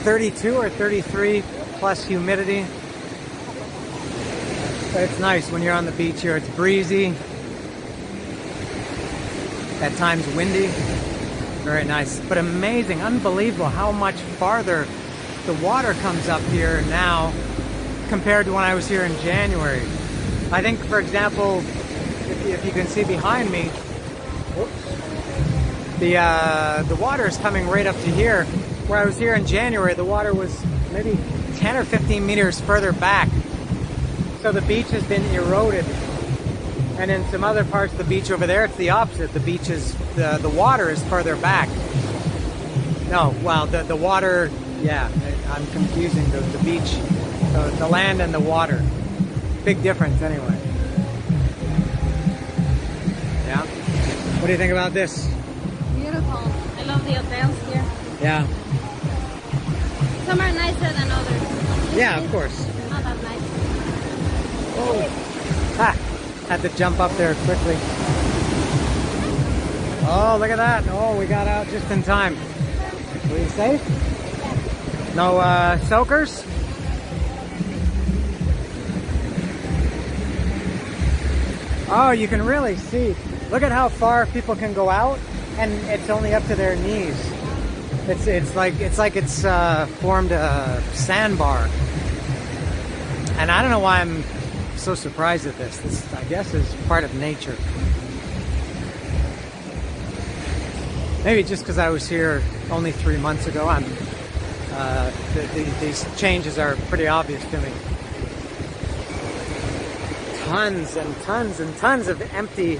32 or 33 plus humidity. But it's nice when you're on the beach here. It's breezy. At times windy. Very nice. But amazing, unbelievable how much farther the water comes up here now compared to when I was here in January. I think, for example, if you can see behind me, the water is coming right up to here. Where I was here in January, the water was maybe 10 or 15 meters further back. So the beach has been eroded. And in some other parts of the beach over there, it's the opposite. The beach is, the water is further back. No, well, the water, yeah, I'm confusing the beach, the land and the water. Big difference anyway. Yeah. What do you think about this? Beautiful. I love the hotels here. Yeah. Some are nicer than others. Yeah, of course. Not that nice. Oh. Ha! Had to jump up there quickly. Oh, look at that. Oh, we got out just in time. Were you safe? No soakers? Oh, you can really see. Look at how far people can go out, and it's only up to their knees. It's like it's formed a sandbar. And I don't know why I'm so surprised at this. This, I guess, is part of nature. Maybe just because I was here only 3 months ago, these changes are pretty obvious to me. Tons and tons and tons of empty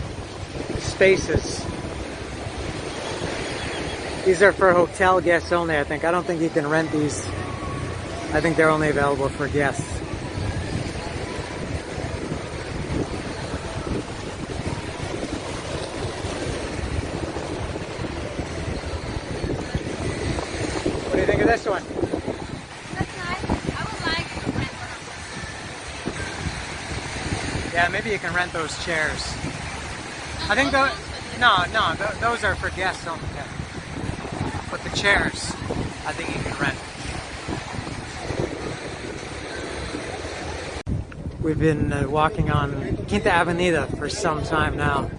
spaces. These are for hotel guests only, I think. I don't think you can rent these. I think they're only available for guests. What do you think of this one? That's nice. I would like to rent one. Yeah, maybe you can rent those chairs. I think those those are for guests only. Yeah. But the chairs, I think you can rent. We've been walking on Quinta Avenida for some time now,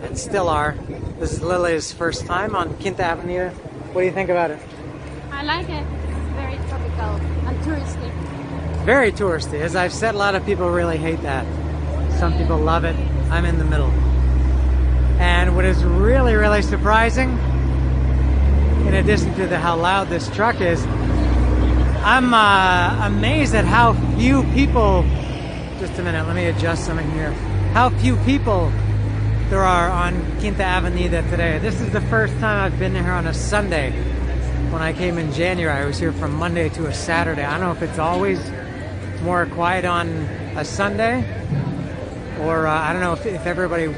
and still are. This is Lily's first time on Quinta Avenida. What do you think about it? I like it. It's very tropical and touristy. Very touristy. As I've said, a lot of people really hate that. Some people love it. I'm in the middle. And what is really, really surprising, in addition to how loud this truck is, I'm amazed at how few people, just a minute, let me adjust something here, how few people there are on Quinta Avenida today. This is the first time I've been here on a Sunday. When I came in January, I was here from Monday to a Saturday. I don't know if it's always more quiet on a Sunday, or I don't know if everybody,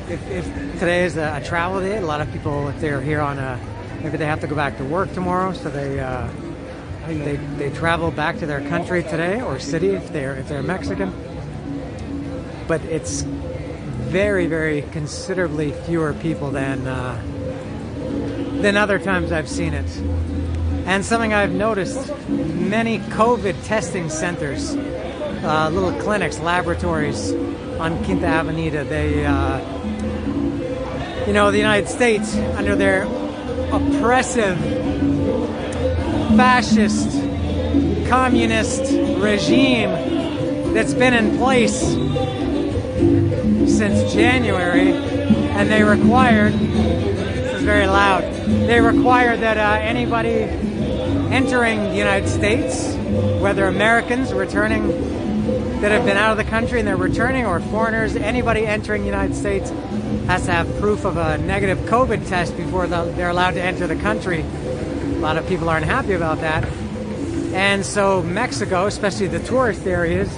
if today is a travel day. A lot of people, if they're here on maybe they have to go back to work tomorrow, so they travel back to their country today or city if they're Mexican. But it's very, very considerably fewer people than other times I've seen it. And something I've noticed, many COVID testing centers, little clinics, laboratories on Quinta Avenida, they, the United States, under their oppressive, fascist, communist regime that's been in place since January, and they required, this is very loud, they required that anybody entering the United States, whether Americans returning that have been out of the country and they're returning, or foreigners, anybody entering the United States has to have proof of a negative COVID test before they're allowed to enter the country. A lot of people aren't happy about that. And so Mexico, especially the tourist areas,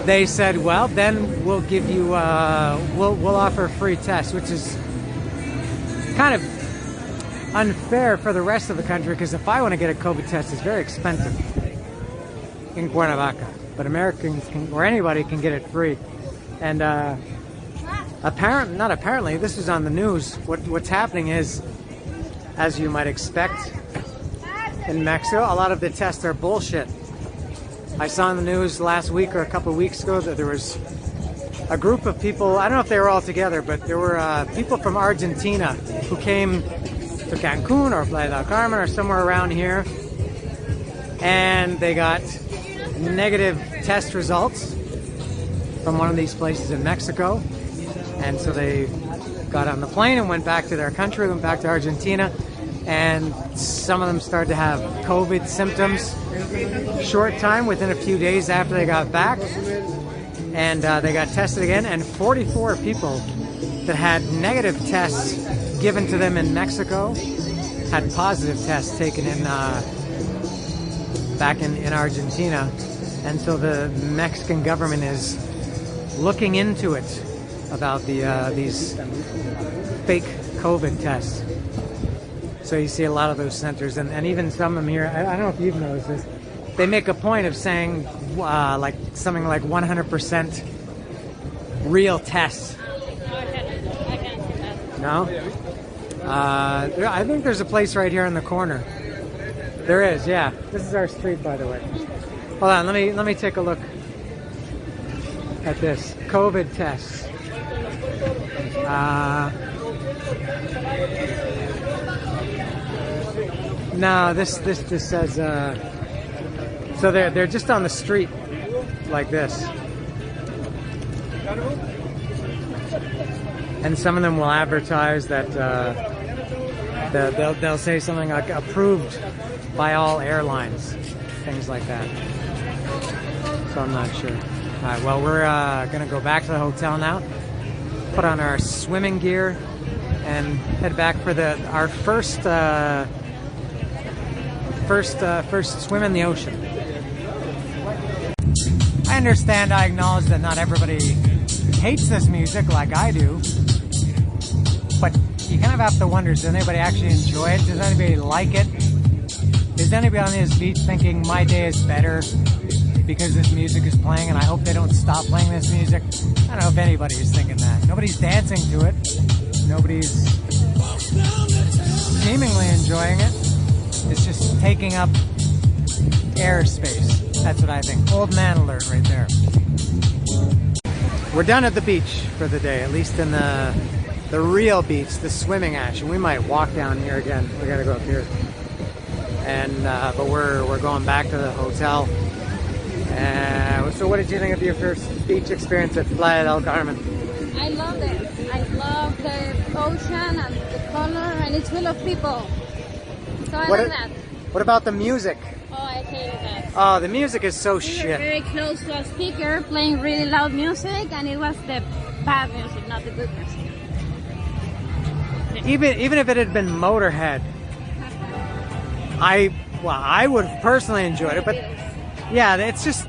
they said, well, then we'll give you, we'll offer free tests, which is kind of unfair for the rest of the country, because if I want to get a COVID test, it's very expensive in Cuernavaca, but Americans can, or anybody can get it free. And not apparently, this is on the news. What's happening is, as you might expect, in Mexico, a lot of the tests are bullshit. I saw in the news last week or a couple of weeks ago that there was a group of people, I don't know if they were all together, but there were people from Argentina who came to Cancun or Playa del Carmen or somewhere around here, and they got negative test results from one of these places in Mexico, and so they got on the plane and went back to their country, went back to Argentina, and some of them started to have COVID symptoms short time, within a few days after they got back, and they got tested again, and 44 people that had negative tests given to them in Mexico had positive tests taken in back in Argentina. And so the Mexican government is looking into it about these fake COVID tests. So you see a lot of those centers, and even some of them here, I don't know if you've noticed this, they make a point of saying like something like 100% real tests. No? I think there's a place right here in the corner. There is, yeah. This is our street, by the way. Hold on, let me take a look at this. COVID tests. No, this just says so they're just on the street like this. And some of them will advertise that they'll say something like approved by all airlines, things like that. So I'm not sure. All right, well, we're gonna go back to the hotel now, put on our swimming gear, and head back for our first swim in the ocean. I understand, I acknowledge that not everybody hates this music like I do, but you kind of have to wonder, does anybody actually enjoy it? Does anybody like it? Is anybody on this beach thinking my day is better because this music is playing and I hope they don't stop playing this music? I don't know if anybody is thinking that. Nobody's dancing to it. Nobody's seemingly enjoying it. It's just taking up airspace. That's what I think. Old man alert right there. We're done at the beach for the day, at least in the real beach, the swimming action. We might walk down here again. We gotta go up here. And but we're going back to the hotel. So what did you think of your first beach experience at Playa del Carmen? I loved it. I love the ocean and the color, and it's full of people. So I like that. What about the music? Oh, I hated that. Oh, the music is so We shit. were very close to a speaker playing really loud music, and it was the bad music, not the good music. Even if it had been Motorhead, I would have personally enjoyed it, but yeah, it's just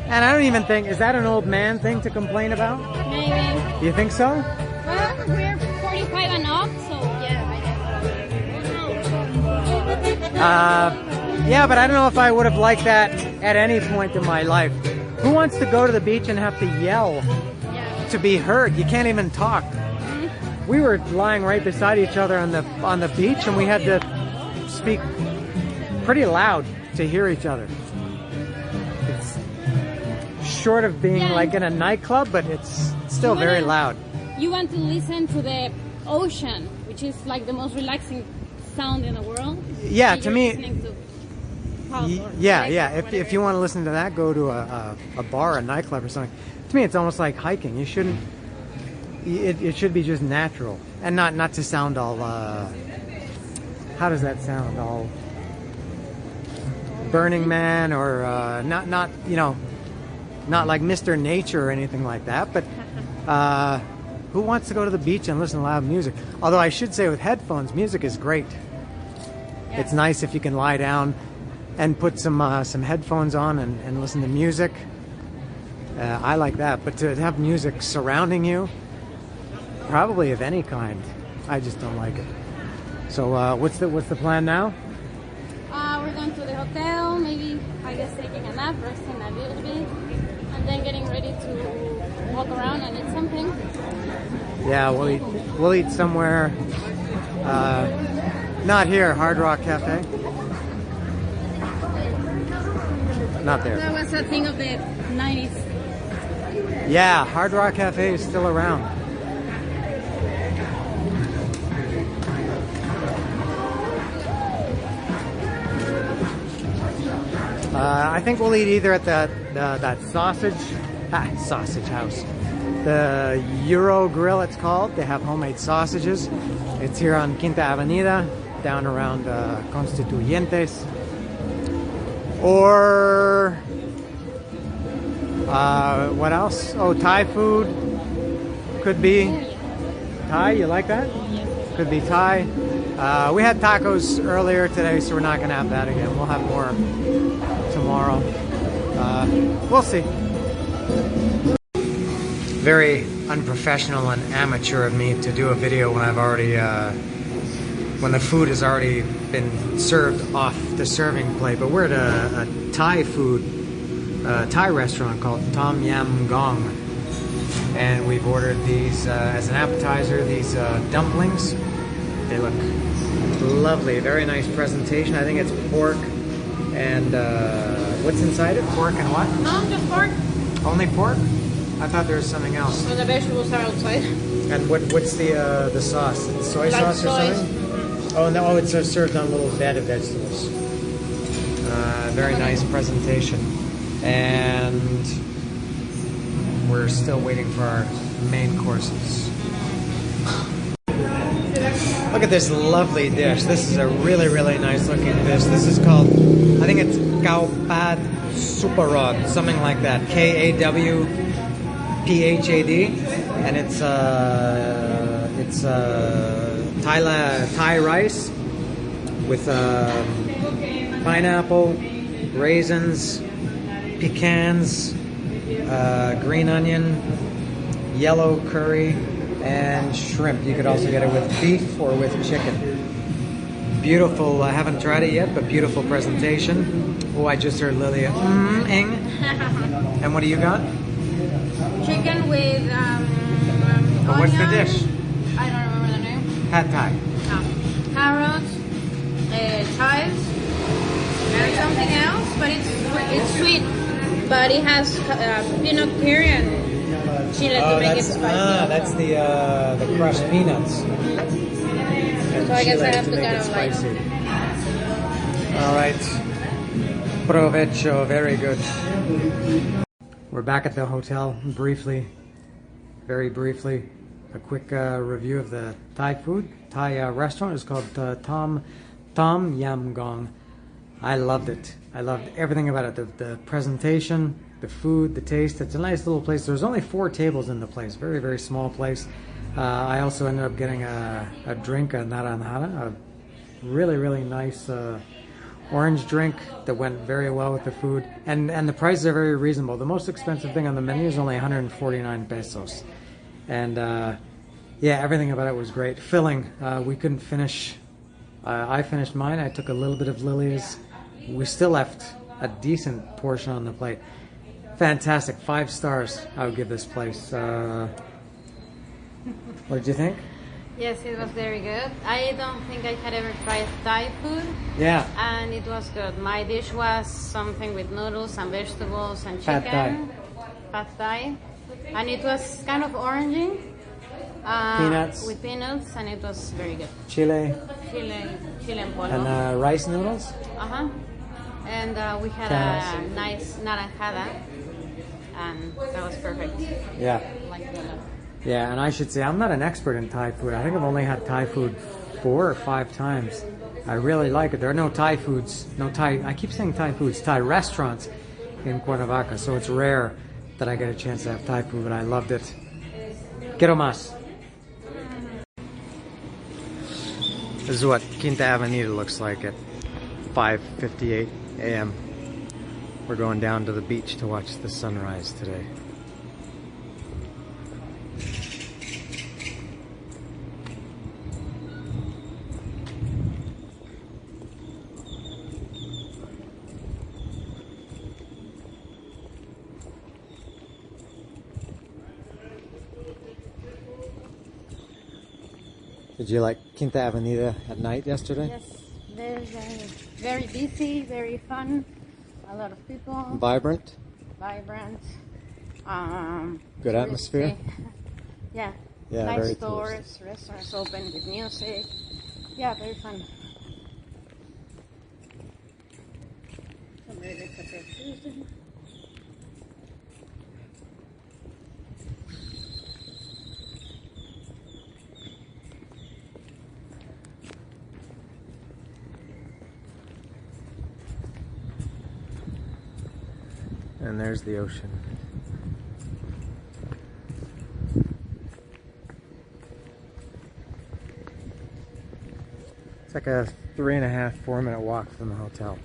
And I don't even think, is that an old man thing to complain about? Maybe. Do you think so? Well, we're 45 and up, so yeah, I guess. Yeah, but I don't know if I would have liked that at any point in my life. Who wants to go to the beach and have to yell to be heard? You can't even talk. We were lying right beside each other on the beach, and we had to speak pretty loud to hear each other. It's short of being like in a nightclub, but it's still very loud. You want to listen to the ocean, which is like the most relaxing sound in the world. Yeah, to me. Yeah. If you want to listen to that, go to a bar, a nightclub or something. To me, it's almost like hiking. You shouldn't. It should be just natural and not to sound all. How does that sound? All Burning Man or not like Mr. Nature or anything like that. But who wants to go to the beach and listen to loud music? Although I should say with headphones, music is great. Yeah. It's nice if you can lie down and put some headphones on and listen to music. I like that. But to have music surrounding you, probably of any kind, I just don't like it. So what's the plan now? We're going to the hotel, maybe I guess taking a nap, resting a little bit, and then getting ready to walk around and eat something. Yeah, we'll eat somewhere. Not here, Hard Rock Cafe. Not there. That was a thing of the 90s. Yeah, Hard Rock Cafe is still around. I think we'll eat either at that sausage house. The Euro Grill, it's called. They have homemade sausages. It's here on Quinta Avenida, down around Constituyentes. Or what else? Oh, Thai food. Could be Thai. You like that? Could be Thai. We had tacos earlier today, so we're not going to have that again. We'll have more tomorrow. We'll see. Very unprofessional and amateur of me to do a video when I've already, when the food has already been served off the serving plate. But we're at a Thai Thai restaurant called Tom Yam Gong, and we've ordered these as an appetizer. These dumplings. They look lovely. Very nice presentation. I think it's pork and what's inside it? Pork and what? No, just pork. Only pork? I thought there was something else. And the vegetables are outside. And what's the sauce? It's soy sauce or something? Oh no! Oh, it's served on a little bed of vegetables. Very nice presentation, and we're still waiting for our main courses. Look at this lovely dish. This is a really, really nice looking dish. This is called, I think it's Khao Pad Suparod, something like that. Kawphad, and it's Thai rice with pineapple, raisins, pecans, green onion, yellow curry, and shrimp. You could also get it with beef or with chicken. Beautiful. I haven't tried it yet, but beautiful presentation. Oh, I just heard Lilia. Ing. And what do you got? Chicken with Oh, what's the dish? I don't remember the name. Pad Thai. No. Carrots, chives, and something else, but it's sweet. But it has peanut curry and chile to make it spicy. That's the crushed peanuts. So I guess I have to kind of like. All right. Provecho. Very good. We're back at the hotel. Briefly, very briefly, a quick review of the Thai food. Thai restaurant is called Tom Yam Gong. I loved it. I loved everything about it. The presentation, the food, the taste. It's a nice little place. There's only 4 tables in the place. Very, very small place. I also ended up getting a drink, a naranjada, a really, really nice orange drink that went very well with the food, and the prices are very reasonable. The most expensive thing on the menu is only 149 pesos, and yeah, everything about it was great. Filling, we couldn't finish. I finished mine. I took a little bit of Lily's. We still left a decent portion on the plate. Fantastic, 5 stars. I would give this place. What did you think? Yes, it was very good. I don't think I had ever tried Thai food. Yeah. And it was good. My dish was something with noodles and vegetables and Pad chicken. Pad Thai. And it was kind of orangey. Peanuts. With peanuts, and it was very good. Chile. Chile en polvo. And rice noodles. Uh-huh. And we had a nice naranjada. And that was perfect. Yeah. Like it a lot. Yeah, and I should say I'm not an expert in Thai food. I think I've only had Thai food 4 or 5 times. I really like it. There are no Thai foods, I keep saying Thai foods, Thai restaurants in Cuernavaca, so it's rare that I get a chance to have Thai food, but I loved it. Quiero más. This is what Quinta Avenida looks like at 5:58 a.m. We're going down to the beach to watch the sunrise today. Did you like Quinta Avenida at night yesterday? Yes, very busy, very fun. A lot of people. Vibrant? Vibrant. Good atmosphere? Yeah. Yeah, nice very stores, restaurants open with music. Yeah, very fun. And there's the ocean. It's like a 3.5, 4-minute walk from the hotel.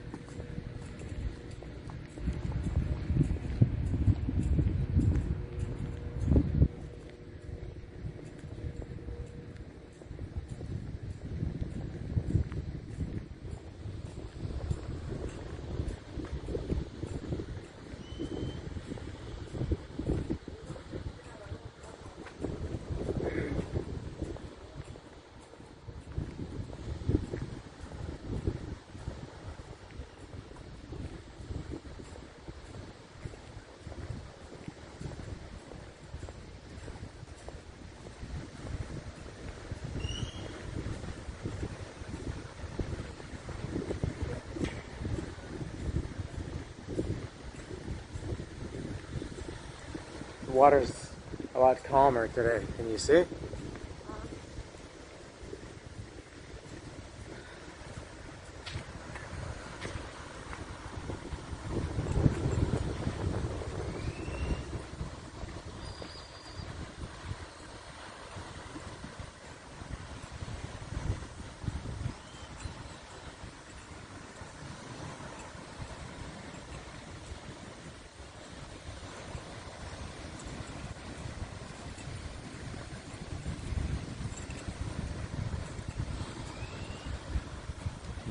The water's a lot calmer today. Can you see?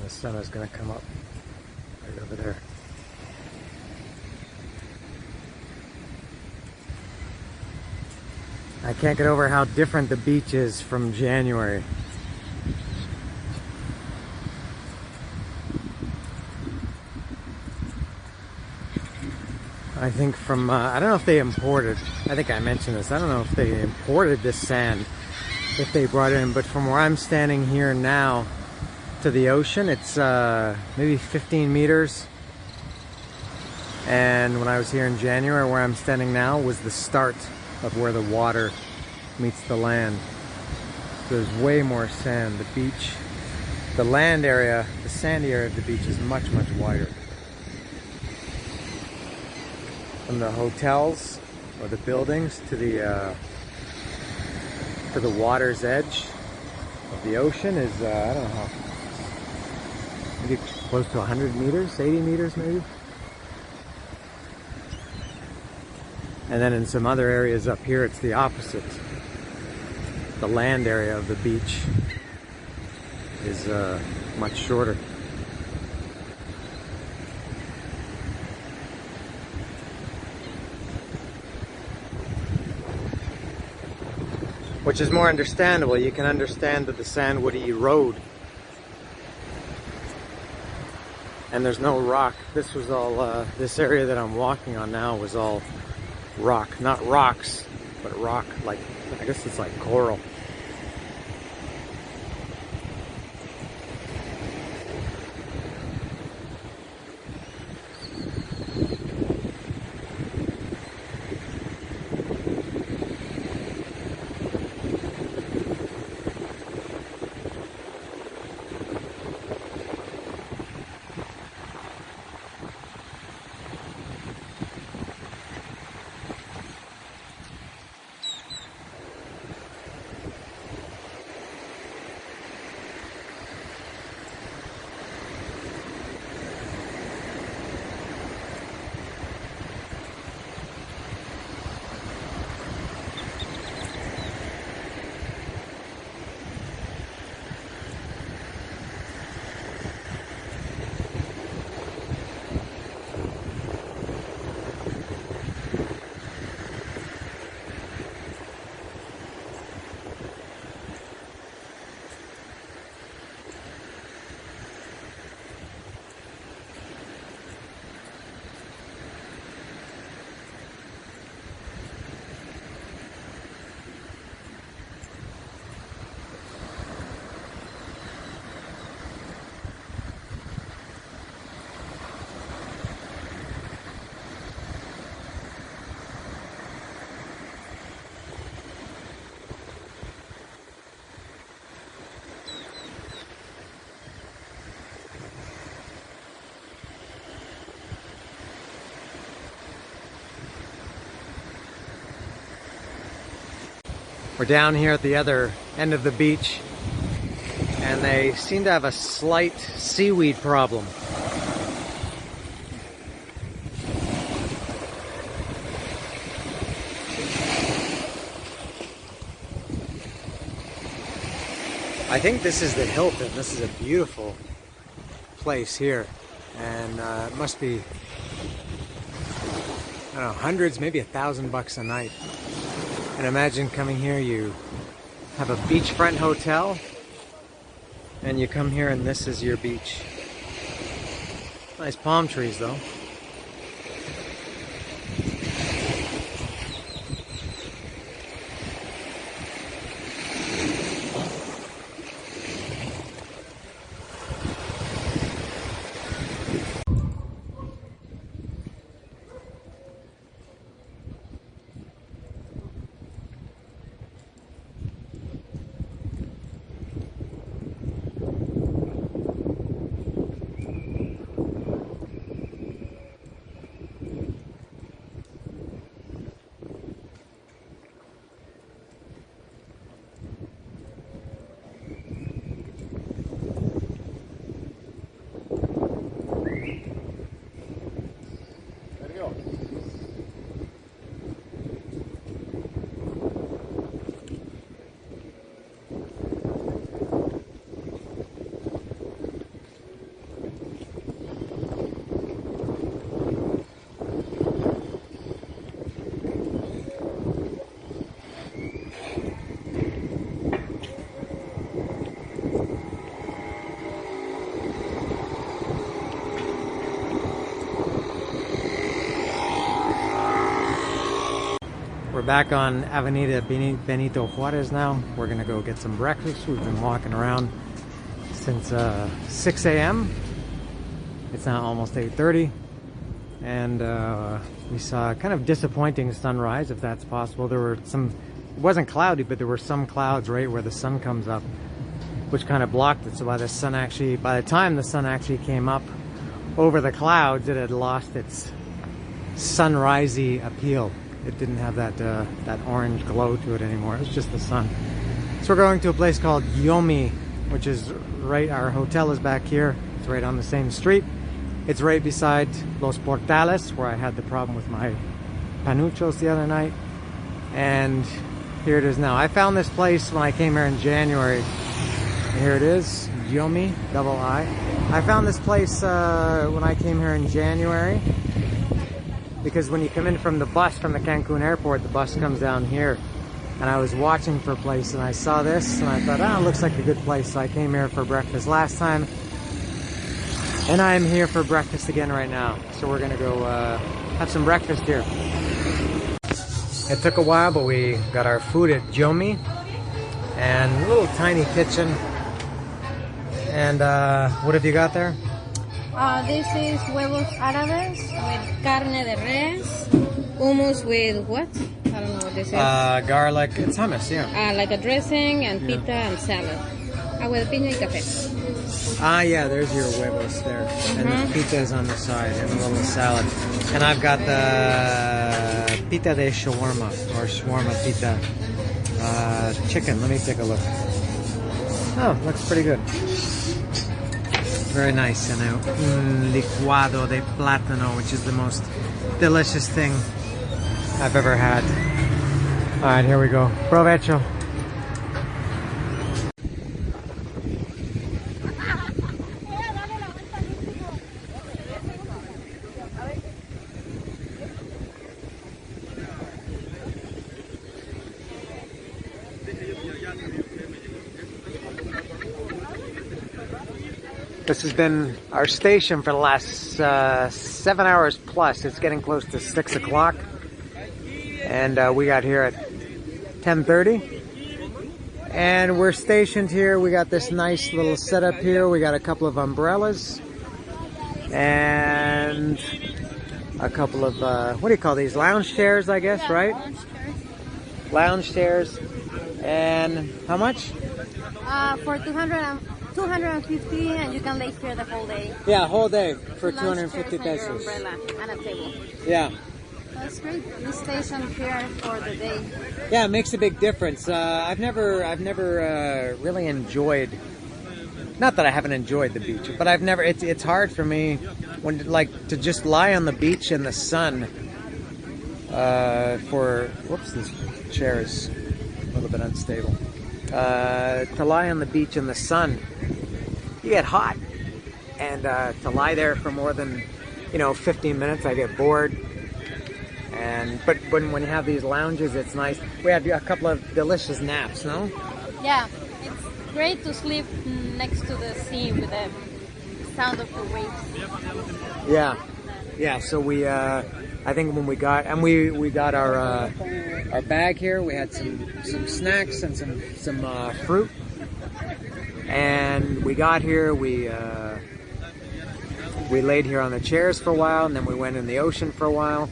The sun is going to come up right over there. I can't get over how different the beach is from January. I think from, I don't know if they imported, I think I mentioned this, I don't know if they imported this sand, if they brought it in, but from where I'm standing here now to the ocean, it's maybe 15 meters. And when I was here in January, where I'm standing now, was the start of where the water meets the land. So there's way more sand. The beach, the land area, the sandy area of the beach is much, much wider. From the hotels or the buildings to the water's edge of the ocean is I don't know how, maybe close to 100 meters, 80 meters maybe. And then in some other areas up here, it's the opposite. The land area of the beach is much shorter. Which is more understandable. You can understand that the sand would erode. And there's no rock. This was all, this area that I'm walking on now was all rock. Not rocks, but rock, like, I guess it's like coral. We're down here at the other end of the beach, and they seem to have a slight seaweed problem. I think this is the Hilton. This is a beautiful place here, and it must be, I don't know, hundreds, maybe $1,000 a night. And imagine coming here, you have a beachfront hotel, and you come here and this is your beach. Nice palm trees though. We're back on Avenida Benito Juarez now. We're gonna go get some breakfast. We've been walking around since 6 a.m. It's now almost 8:30, and we saw a kind of disappointing sunrise, if that's possible. There were some, it wasn't cloudy, but there were some clouds right where the sun comes up, which kind of blocked it. So by the time the sun actually came up over the clouds, it had lost its sunrisey appeal. It didn't have that orange glow to it anymore. It was just the sun. So we're going to a place called Yomi, which is right, our hotel is back here. It's right on the same street. It's right beside Los Portales, where I had the problem with my panuchos the other night. And here it is now. I found this place when I came here in January. And here it is, Yomi, double I. I found this place when I came here in January, because when you come in from the bus from the Cancun airport, the bus comes down here. And I was watching for a place and I saw this and I thought, oh, it looks like a good place. So I came here for breakfast last time. And I'm here for breakfast again right now. So we're gonna go have some breakfast here. It took a while, but we got our food at Yomi. And a little tiny kitchen. And what have you got there? This is huevos árabes with carne de res, hummus with what? I don't know what this is. Garlic, it's hummus, yeah. Like a dressing and pita and salad. With piña y café. Yeah, there's your huevos there. And the pita is on the side and a little salad. And I've got the pita de shawarma, or shawarma pita. Chicken, let me take a look. Oh, looks pretty good. Very nice. And a licuado de plátano, which is the most delicious thing I've ever had. Alright, here we go. Provecho. This has been our station for the last 7 hours plus. It's getting close to 6 o'clock. And we got here at 10:30. And we're stationed here. We got this nice little setup here. We got a couple of umbrellas. And a couple of, what do you call these? Lounge chairs, I guess, right? Lounge chairs. And how much? For 250, and you can lay here the whole day. Yeah, whole day for 250 pesos. Umbrella and a table. Yeah. That's great. This station here for the day. Yeah, it makes a big difference. I've never really enjoyed. Not that I haven't enjoyed the beach, but I've never. It's hard for me when to just lie on the beach in the sun. Whoops, this chair is a little bit unstable. To lie on the beach in the sun, you get hot, and to lie there for more than 15 minutes, I get bored. But when you have these lounges, it's nice. We had a couple of delicious naps, no? Yeah, it's great to sleep next to the sea with the sound of the waves. Yeah. So we, I think when we got our bag here, we had some snacks and some fruit. And we got here, we laid here on the chairs for a while, and then we went in the ocean for a while.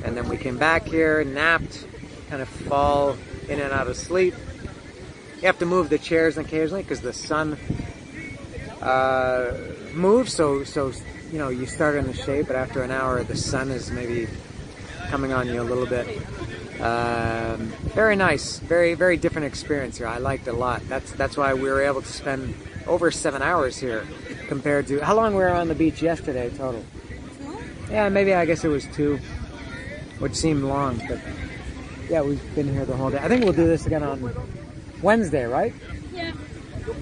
And then we came back here, napped, kind of fall in and out of sleep. You have to move the chairs occasionally because the sun moves. So you start in the shade, but after an hour, the sun is maybe coming on you a little bit. Very nice, very, very different experience here. I liked it a lot. That's why we were able to spend over 7 hours here compared to how long we were on the beach yesterday total. Yeah, maybe I guess it was 2. Which seemed long, but yeah, we've been here the whole day. I think we'll do this again on Wednesday, right? Yeah,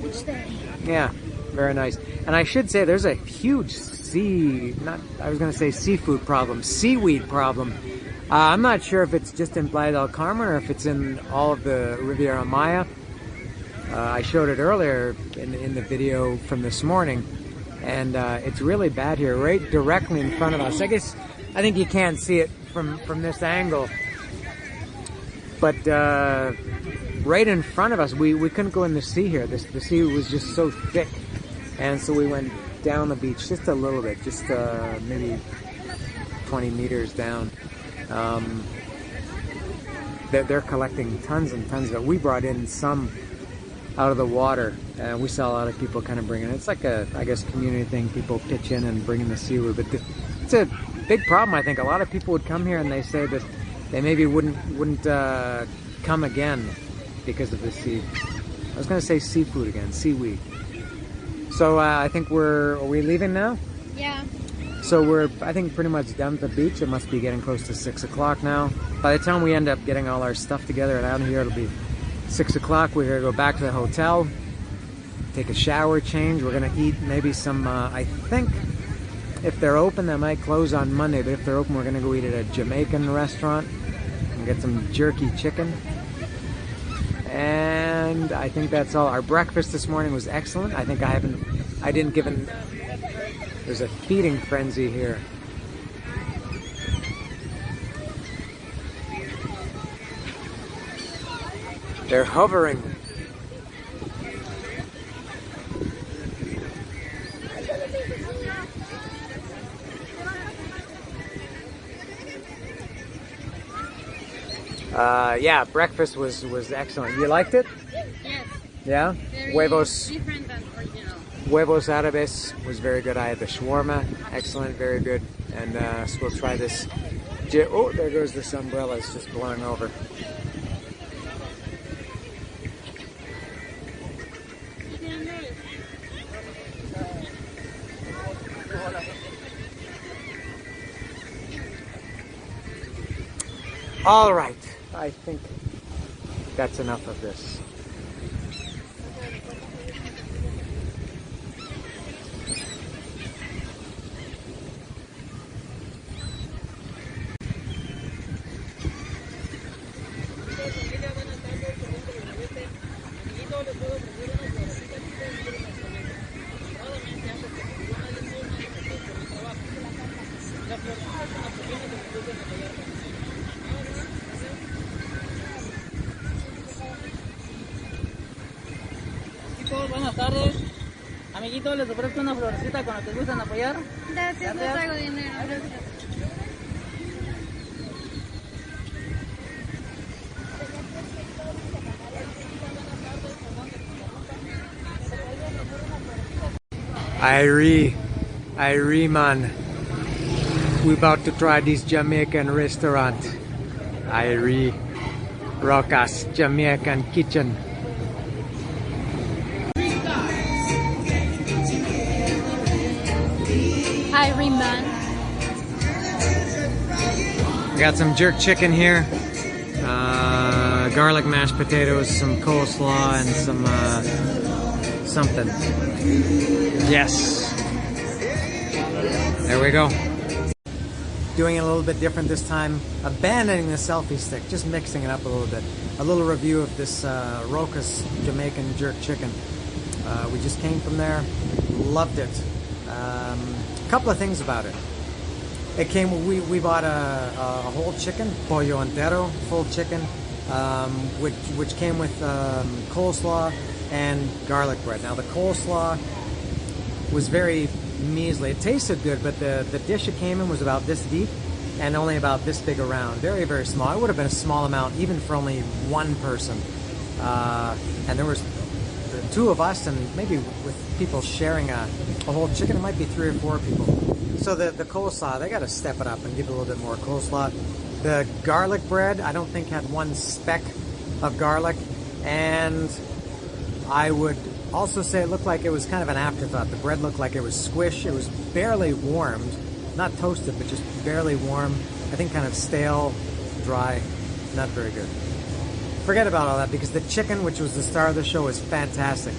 each day. Yeah, very nice. And I should say there's a huge seaweed problem. I'm not sure if it's just in Playa del Carmen or if it's in all of the Riviera Maya. I showed it earlier in the video from this morning, and it's really bad here, right directly in front of us. I think you can't see it from this angle, but right in front of us, we couldn't go in the sea here. The sea was just so thick, and so we went down the beach just a little bit, just maybe 20 meters down. They're collecting tons and tons of it. We brought in some out of the water, and we saw a lot of people kind of bringing it. It's like a, I guess, community thing. People pitch in and bring in the seaweed, but it's a big problem. I think a lot of people would come here and they say that they maybe wouldn't come again because of the sea. I was going to say seafood again, seaweed. So I think are we leaving now? Yeah. So we're, I think, pretty much done at the beach. It must be getting close to 6 o'clock now. By the time we end up getting all our stuff together out here, it'll be 6 o'clock. We're gonna go back to the hotel, take a shower, change. We're gonna eat maybe some, I think, if they're open, they might close on Monday, but if they're open, we're gonna go eat at a Jamaican restaurant and get some jerky chicken. And I think that's all. Our breakfast this morning was excellent. I think I didn't give an, there's a feeding frenzy here. They're hovering. Yeah, breakfast was excellent. You liked it? Yes. Yeah? Very Huevos. different than original. Huevos árabes was very good. I had the shawarma, excellent, very good. And so we'll try this. Oh, there goes this umbrella. It's just blowing over. All right, I think that's enough of this. Chicos, buenas tardes. Amiguitos, les ofrezco una florecita con la que gustan apoyar. Gracias, no traigo dinero. Gracias. Irie man. We about to try this Jamaican restaurant. Irie Rocas Jamaican Kitchen. Irie man. We got some jerk chicken here, garlic mashed potatoes, some coleslaw, and some something. Yes. There we go. Doing it a little bit different this time, abandoning the selfie stick, just mixing it up a little bit. A little review of this Rocas Jamaican jerk chicken. We just came from there, loved it. A couple of things about it. It came, we bought a whole chicken, pollo entero, full chicken, which came with coleslaw and garlic bread. Now the coleslaw was very measly. It tasted good, but the dish it came in was about this deep and only about this big around. Very, very small. It would have been a small amount even for only one person. And there was the two of us, and maybe with people sharing a whole chicken, it might be 3 or 4 people. So the coleslaw, they got to step it up and give it a little bit more coleslaw. The garlic bread, I don't think had one speck of garlic, and I would also say it looked like it was kind of an afterthought. The bread looked like it was squished. It was barely warmed, not toasted, but just barely warm. I think kind of stale, dry, not very good. Forget about all that, because the chicken, which was the star of the show, was fantastic.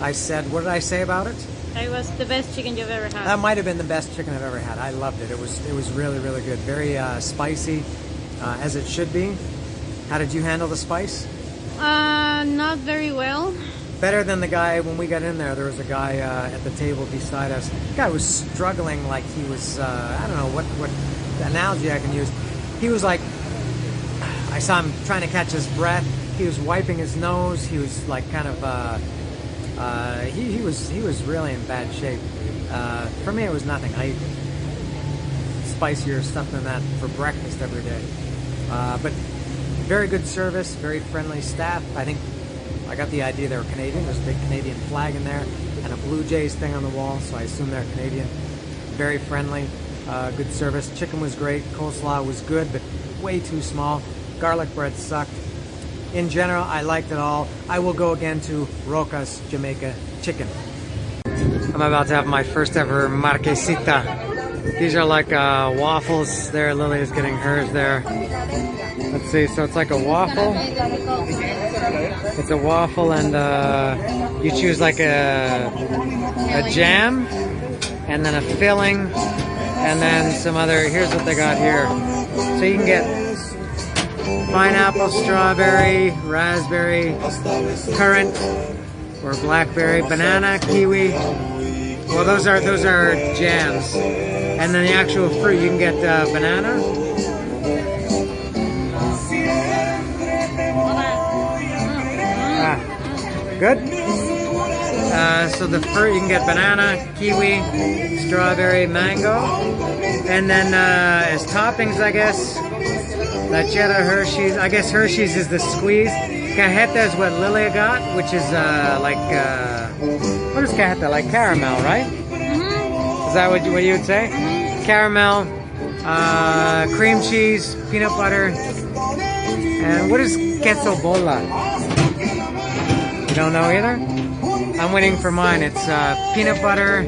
I said, what did I say about it? It was the best chicken you've ever had. That might have been the best chicken I've ever had. I loved it. It was really, really good. Very spicy, as it should be. How did you handle the spice? Not very well. Better than the guy, when we got in there was a guy at the table beside us. The guy was struggling like he was, I don't know what analogy I can use. He was like, I saw him trying to catch his breath. He was wiping his nose. He was like kind of, he was really in bad shape. For me, it was nothing. I eat spicier stuff than that for breakfast every day. But very good service, very friendly staff. I think I got the idea they were Canadian. There's a big Canadian flag in there and a Blue Jays thing on the wall, so I assume they're Canadian. Very friendly, good service. Chicken was great. Coleslaw was good, but way too small. Garlic bread sucked. In general, I liked it all. I will go again to Rocas Jamaica Chicken. I'm about to have my first ever marquesita. These are like waffles there. Lily is getting hers there. Let's see, so it's like a waffle. It's a waffle and you choose like a jam and then a filling and then some other, here's what they got here. So you can get pineapple, strawberry, raspberry, currant, or blackberry, banana, kiwi. Well, those are jams. And then the actual fruit, you can get banana. Good. So the fruit, you can get banana, kiwi, strawberry, mango. And then as toppings, I guess, Lachera, Hershey's. I guess Hershey's is the squeeze. Cajeta is what Lilia got, which is like, what is cajeta? Like caramel, right? Is that what you would say? Caramel, cream cheese, peanut butter, and what is queso bola? You don't know either? I'm waiting for mine. It's peanut butter.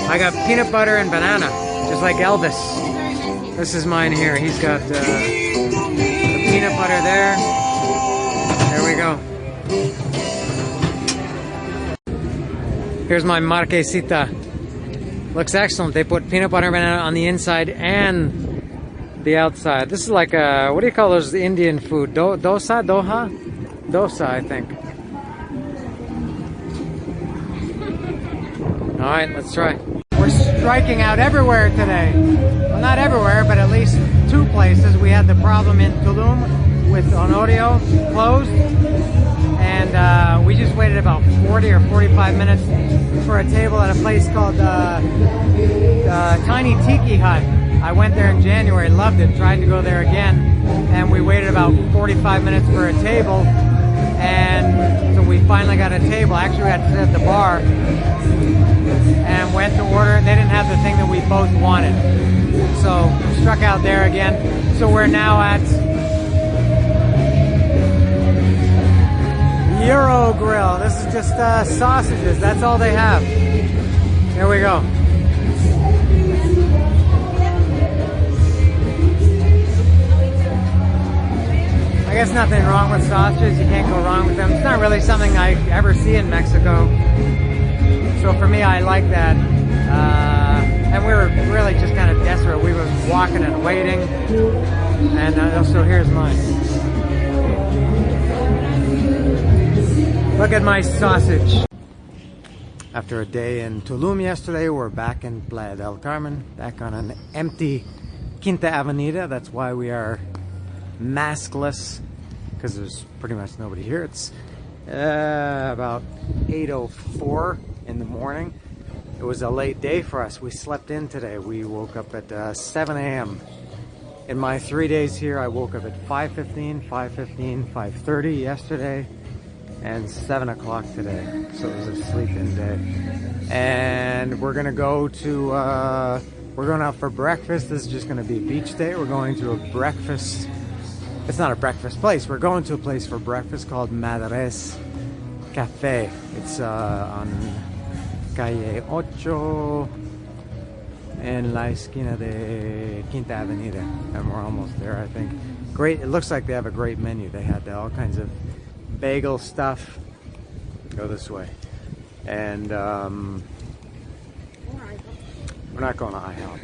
I got peanut butter and banana, just like Elvis. This is mine here. He's got the peanut butter there. There we go. Here's my marquesita. Looks excellent. They put peanut butter and banana on the inside and the outside. This is like a, what do you call those Indian food? Dosa? Doha? Dosa, I think. Alright, let's try. We're striking out everywhere today. Well, not everywhere, but at least two places. We had the problem in Tulum with Honorio closed. And we just waited about 40 or 45 minutes for a table at a place called Tiny Tiki Hut. I went there in January, loved it, tried to go there again. And we waited about 45 minutes for a table. And so we finally got a table. Actually, we had to sit at the bar and went to order. They didn't have the thing that we both wanted. So struck out there again. So we're now at Euro Grill. This is just sausages. That's all they have. Here we go. I guess nothing wrong with sausages. You can't go wrong with them. It's not really something I ever see in Mexico. So for me, I like that. And we were really just kind of desperate. We were walking and waiting. And so here's mine. Look at my sausage. After a day in Tulum yesterday, we're back in Playa del Carmen, back on an empty Quinta Avenida. That's why we are maskless, because there's pretty much nobody here. It's about 8:04 in the morning. It was a late day for us. We slept in today. We woke up at 7 a.m. In my 3 days here, I woke up at 5:15, 5:15, 5:30 yesterday, and 7 o'clock today. So it was a sleep-in day. And we're gonna go to, we're going out for breakfast. This is just gonna be beach day. We're going to a breakfast. It's not a breakfast place. We're going to a place for breakfast called Madres Cafe. It's on Calle 8 en la esquina de Quinta Avenida. And we're almost there, I think. Great. It looks like they have a great menu. They had all kinds of bagel stuff. Go this way. And we're not going to IHOP.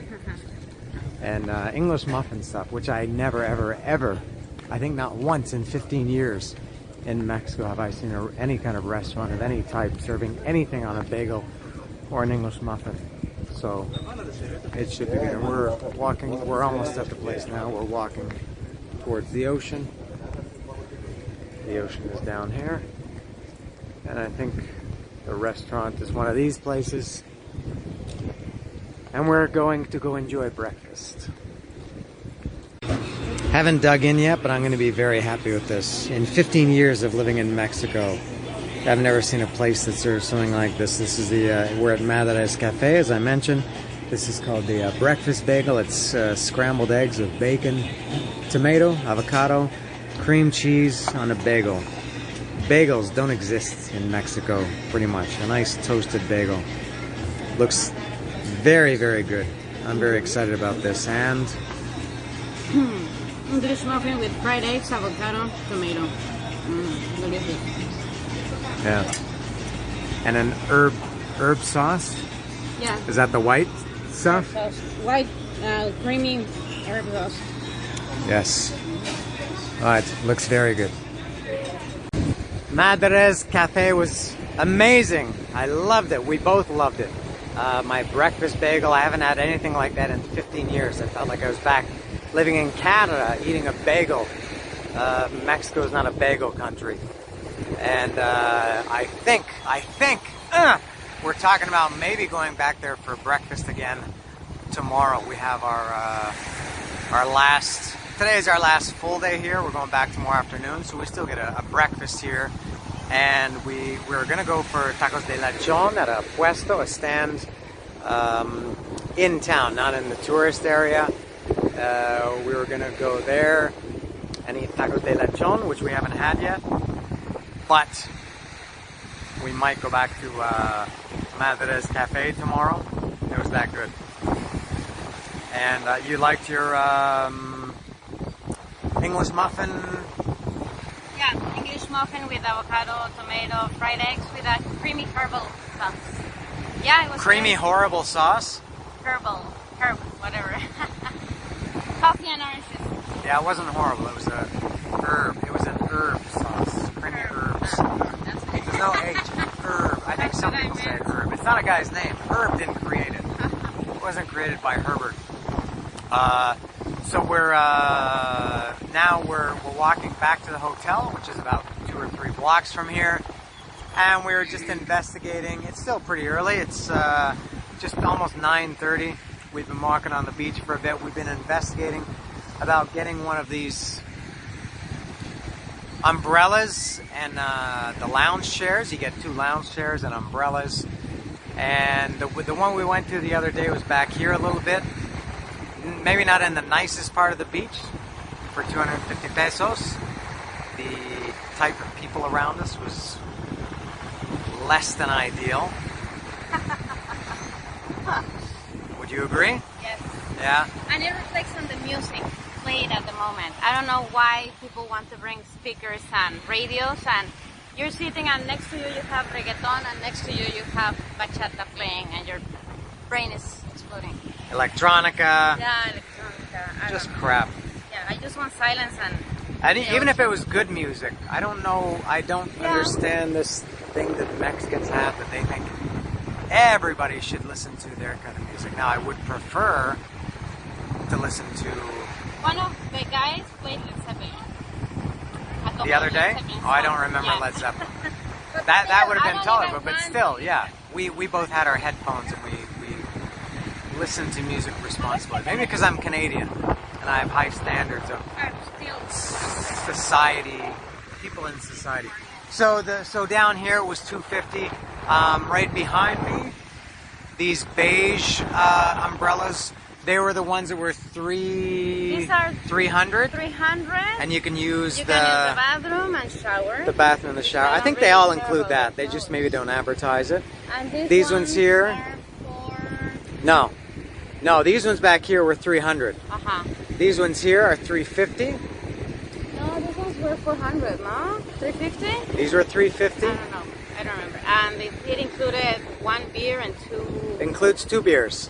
And English muffin stuff, which I never, ever, I think not once in 15 years in Mexico have I seen any kind of restaurant of any type serving anything on a bagel or an English muffin. So it should be good. And we're walking, we're almost at the place now. We're walking towards the ocean. The ocean is down here. And I think the restaurant is one of these places. And we're going to go enjoy breakfast. Haven't dug in yet, but I'm going to be very happy with this. In 15 years of living in Mexico, I've never seen a place that serves something like this. This is the, we're at Madres Cafe, as I mentioned. This is called the breakfast bagel. It's scrambled eggs with bacon, tomato, avocado, cream cheese on a bagel. Bagels don't exist in Mexico, pretty much. A nice toasted bagel. Looks very, very good. I'm very excited about this. And English muffin with fried eggs, avocado, tomato. Delicious. yeah, and an herb sauce. Yeah. Is that the white stuff? Sauce. White, creamy herb sauce. Yes. Oh, it looks very good. Madre's Cafe was amazing. I loved it. We both loved it. My breakfast bagel, I haven't had anything like that in 15 years. I felt like I was back living in Canada eating a bagel. Mexico is not a bagel country. And I think we're talking about maybe going back there for breakfast again tomorrow. We have today is our last full day here. We're going back tomorrow afternoon, so we still get a breakfast here. And we're gonna go for tacos de lechon at a puesto, a stand in town, not in the tourist area. We were gonna go there and eat tacos de lechon, which we haven't had yet. But we might go back to Madre's Cafe tomorrow. It was that good. And you liked your English muffin? Yeah, English muffin with avocado, tomato, fried eggs with a creamy herbal sauce. Yeah, it was Creamy, very horrible sauce? herb, whatever. Coffee and oranges. Yeah, it wasn't horrible. It was a herb. It was an herb sauce. Creamy herbs. That's nice. There's no H. Herb. I think some people say herb. It's not a guy's name. Herb didn't create it. It wasn't created by Herbert. So we're now we're walking back to the hotel, which is about 2 or 3 blocks from here, and we're just investigating. It's still pretty early. It's just almost 9:30. We've been walking on the beach for a bit. We've been investigating about getting one of these umbrellas and the lounge chairs. You get 2 lounge chairs and umbrellas. And the one we went to the other day was back here a little bit. Maybe not in the nicest part of the beach for 250 pesos. The type of people around us was less than ideal. Would you agree? Yes. Yeah. And it reflects on the music played at the moment. I don't know why people want to bring speakers and radios, and you're sitting and next to you have reggaeton and next to you have bachata playing and your brain is exploding. Electronica. Yeah, electronica. Just crap. Yeah, I just want silence and... Even if it was good music, I don't know, I don't understand this thing that Mexicans have that they think everybody should listen to their kind of music. Now, I would prefer to listen to... One of the guys played Led Zeppelin. The other day? Oh, I don't remember Led Zeppelin. that would have been tolerable, but still, yeah. We both had our headphones and we listened to music responsibly. Maybe because I'm Canadian and I have high standards of society, people in society. So down here it was $250. Right behind me, these beige umbrellas. They were the ones that were These are 300. 300. And you can use You can use the bathroom and shower. the bathroom and the shower. I think they all include that. They just maybe don't advertise it. And These ones here. are for... No, these ones back here were 300. Uh-huh. These ones here are 350. No, these ones were 400, no? 350? These were 350. I don't know. I don't remember. And it included 1 beer and 2... Includes 2 beers.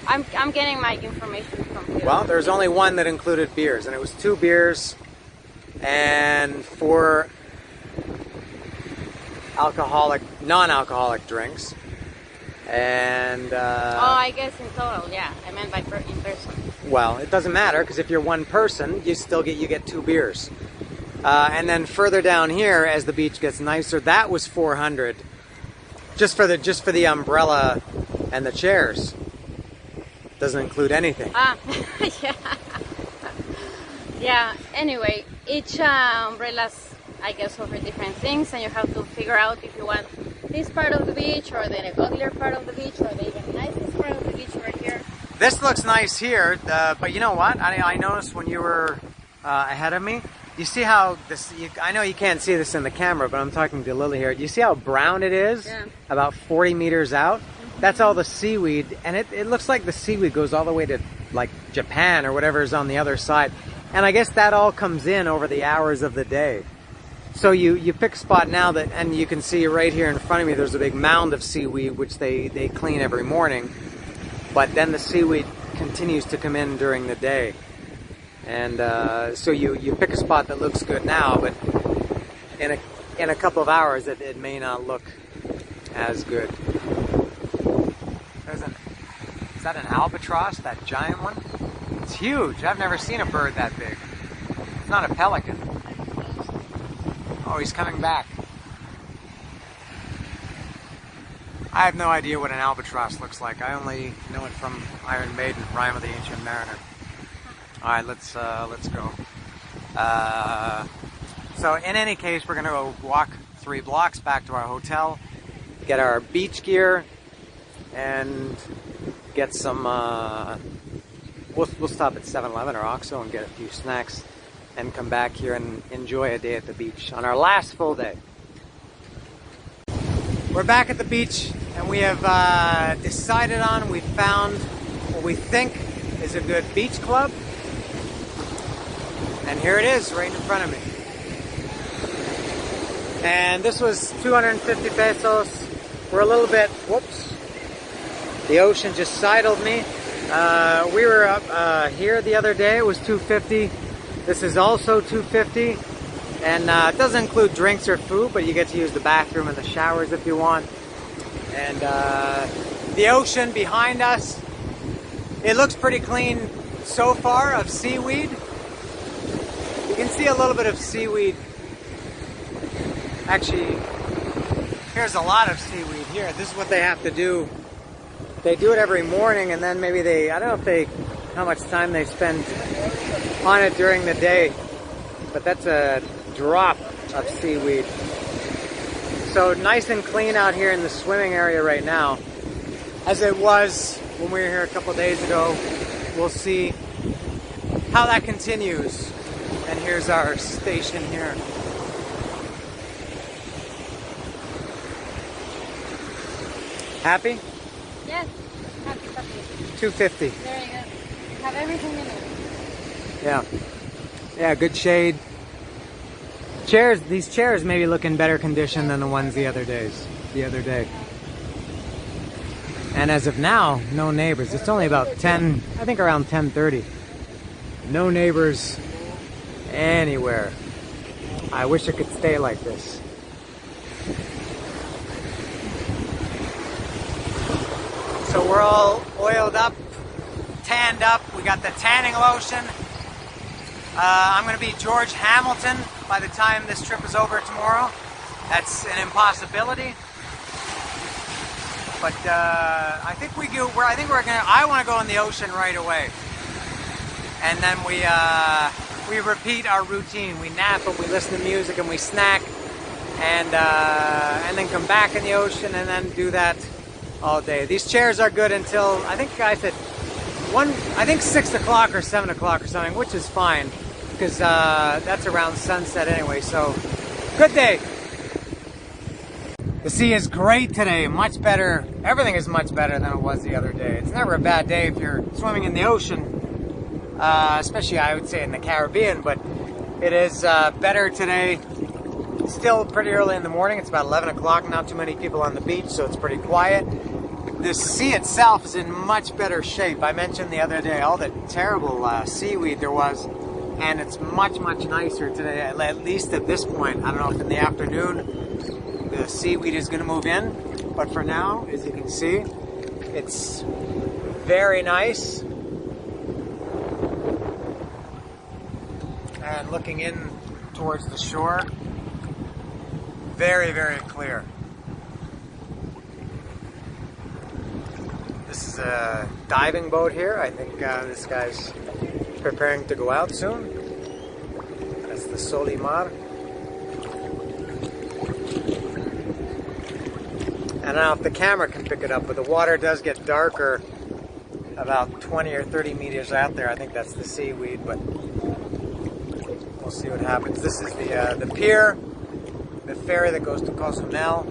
I'm getting my information from here. Well, there's only one that included beers, and it was 2 beers and 4 non-alcoholic drinks. And I guess in total, yeah. I meant by in person. well, it doesn't matter because if you're one person, you get 2 beers. And then further down here, as the beach gets nicer, that was 400, just for the umbrella and the chairs. Doesn't include anything. Yeah. Yeah. Anyway, each umbrellas, I guess, offer different things, and you have to figure out if you want this part of the beach or the uglier part of the beach or the even nicest part of the beach right here. This looks nice here, but you know what? I noticed when you were ahead of me, you see how this, I know you can't see this in the camera, but I'm talking to Lily here. Do you see how brown it is? Yeah. About 40 meters out? That's all the seaweed, and it looks like the seaweed goes all the way to like Japan or whatever is on the other side. And I guess that all comes in over the hours of the day. So you pick a spot now that, and you can see right here in front of me, there's a big mound of seaweed, which they clean every morning. But then the seaweed continues to come in during the day. And so you pick a spot that looks good now, but in a couple of hours, it may not look as good. Is that an albatross, that giant one? It's huge. I've never seen a bird that big. It's not a pelican. Oh, he's coming back. I have no idea what an albatross looks like. I only know it from Iron Maiden, Rime of the Ancient Mariner. All right, let's go. So in any case, we're gonna go walk 3 blocks back to our hotel, get our beach gear, and get some. We'll stop at 7-Eleven or OXXO and get a few snacks, and come back here and enjoy a day at the beach on our last full day. We're back at the beach, and we have decided on, we found what we think is a good beach club. And here it is, right in front of me. And this was 250 pesos. We're a little bit, whoops. The ocean just sidled me. We were up here the other day, it was 250. This is also 250. And it doesn't include drinks or food, but you get to use the bathroom and the showers if you want. And the ocean behind us, it looks pretty clean so far of seaweed. You can see a little bit of seaweed. Actually, here's a lot of seaweed here. This is what they have to do. They do it every morning, and then maybe I don't know how much time they spend on it during the day, but that's a drop of seaweed. So nice and clean out here in the swimming area right now, as it was when we were here a couple days ago. We'll see how that continues. And here's our station here. Happy? Yes, happy. 250. Very good. Have everything in it. Yeah. Yeah, good shade. Chairs, these chairs maybe look in better condition than the ones the other day. And as of now, no neighbors. It's only about 10, I think around 10:30. No neighbors anywhere. I wish it could stay like this. So we're all oiled up, tanned up. We got the tanning lotion. I'm going to be George Hamilton by the time this trip is over tomorrow. That's an impossibility. But I think I want to go in the ocean right away. And then we repeat our routine. We nap and we listen to music and we snack, and then come back in the ocean and then do that all day. These chairs are good until I think I said 6 o'clock or 7 o'clock or something, which is fine because that's around sunset anyway. So good day. The sea is great today, much better. Everything is much better than it was the other day. It's never a bad day if you're swimming in the ocean, especially I would say in the Caribbean, but it is better today. Still pretty early in the morning. It's about 11 o'clock, not too many people on the beach, so it's pretty quiet. The sea itself is in much better shape. I mentioned the other day all the terrible seaweed there was, and it's much, much nicer today, at least at this point. I don't know if in the afternoon the seaweed is going to move in, but for now, as you can see, it's very nice. And looking in towards the shore, very, very clear. This is a diving boat here. I think this guy's preparing to go out soon. That's the Solimar. I don't know if the camera can pick it up, but the water does get darker about 20 or 30 meters out there. I think that's the seaweed, but we'll see what happens. This is the pier, the ferry that goes to Cozumel.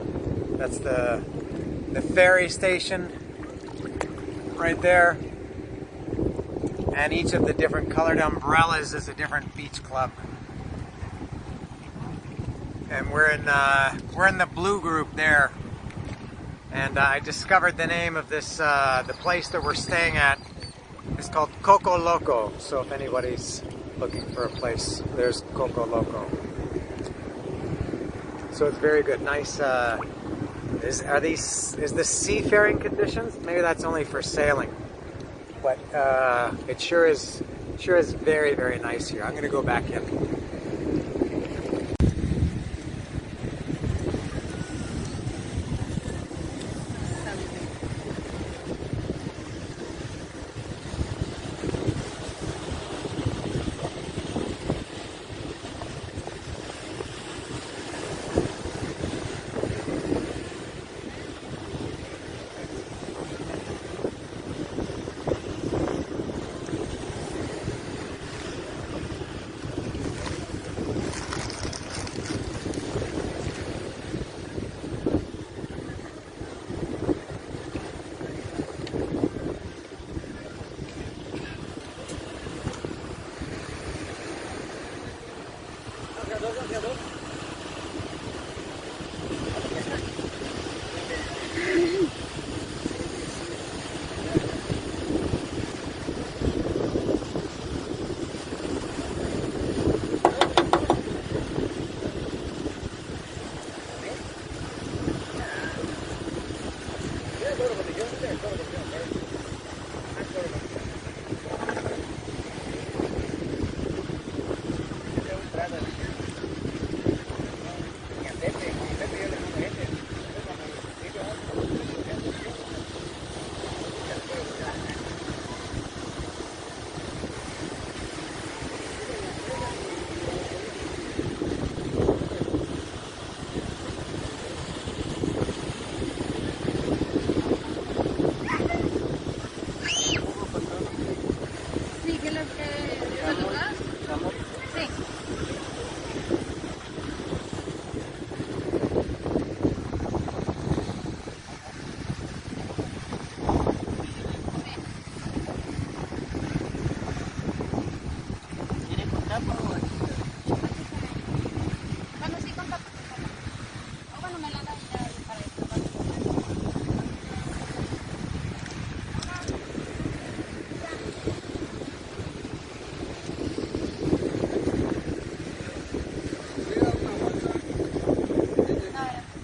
That's the ferry station right there. And each of the different colored umbrellas is a different beach club. And we're in the blue group there. And I discovered the name of this the place that we're staying at. It's called Coco Loco. So if anybody's looking for a place, there's Coco Loco. So it's very good. Nice. Is this seafaring conditions? Maybe that's only for sailing. But it sure is very, very nice here. I'm gonna go back in.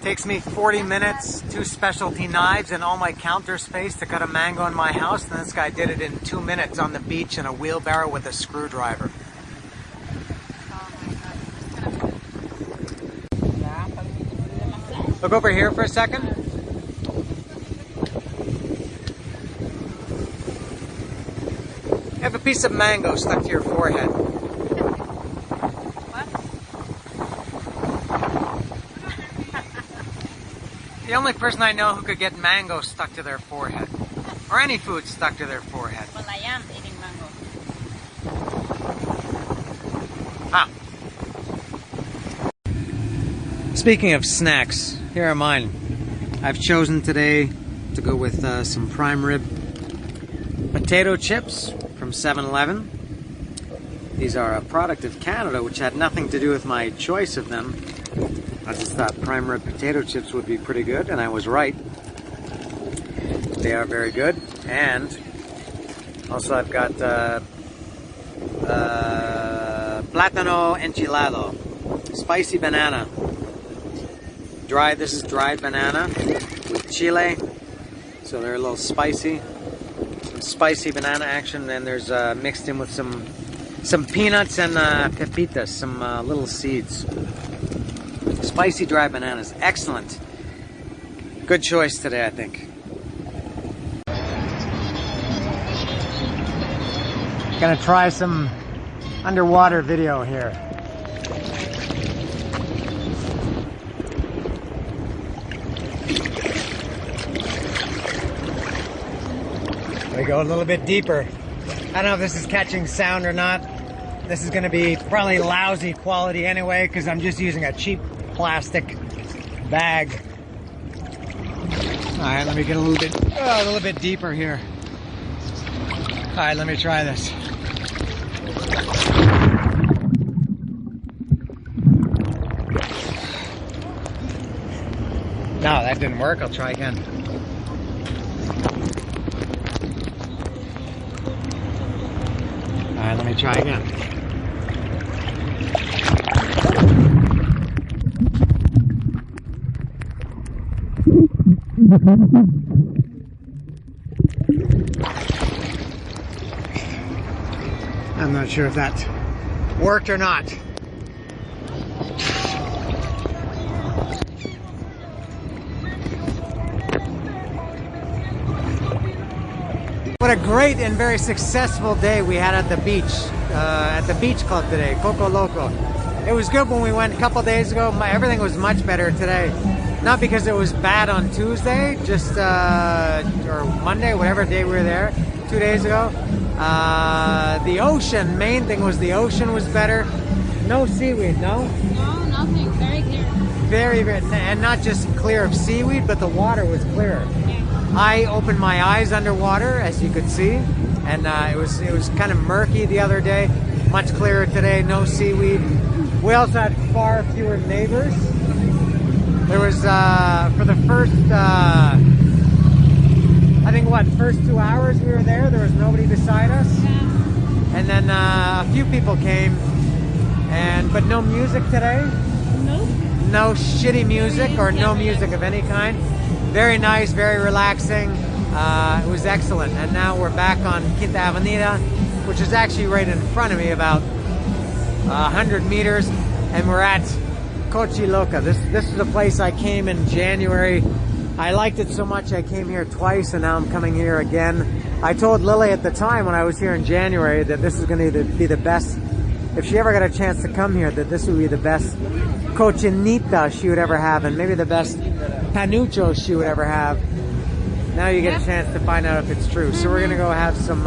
Takes me 40 minutes, 2 specialty knives, and all my counter space to cut a mango in my house. And this guy did it in 2 minutes on the beach in a wheelbarrow with a screwdriver. Look over here for a second. You have a piece of mango stuck to your forehead. The only person I know who could get mango stuck to their forehead. Or any food stuck to their forehead. Well, I am eating mango. Ah. Speaking of snacks, here are mine. I've chosen today to go with some prime rib potato chips from 7-Eleven. These are a product of Canada, which had nothing to do with my choice of them. I just thought prime rib potato chips would be pretty good, and I was right. They are very good. And also I've got plátano enchilado, spicy banana. This is dried banana with chile, so they're a little spicy. Some spicy banana action, and there's mixed in with some peanuts and pepitas, some little seeds. Spicy dried bananas, excellent. Good choice today, I think. Gonna try some underwater video here. We go a little bit deeper. I don't know if this is catching sound or not. This is going to be probably lousy quality anyway because I'm just using a cheap plastic bag. All right, let me get a little bit deeper here. All right, let me try this. No, that didn't work. I'll try again. All right, let me try again. I'm not sure if that worked or not. What a great and very successful day we had at the beach club today, Coco Loco. It was good when we went a couple days ago. Everything was much better today. Not because it was bad on Tuesday, just or Monday, whatever day we were there, 2 days ago. The ocean, main thing was the ocean was better. No seaweed, no? No, nothing. Very clear. Very, very, and not just clear of seaweed, but the water was clearer. Yeah. I opened my eyes underwater, as you could see, and it was kind of murky the other day. Much clearer today, no seaweed. We also had far fewer neighbors. There was, for the first, I think first 2 hours we were there was nobody beside us. Yeah. And then a few people came, but no music today. Nope. No shitty music or no music of any kind. Very nice, very relaxing. It was excellent. And now we're back on Quinta Avenida, which is actually right in front of me, about 100 meters. And we're at Cochi Loca. This is a place I came in January. I liked it so much I came here twice, and now I'm coming here again. I told Lily at the time when I was here in January that this is going to be the best, if she ever got a chance to come here, that this would be the best cochinita she would ever have, and maybe the best panucho she would ever have. Now you get a chance to find out if it's true. So we're going to go have some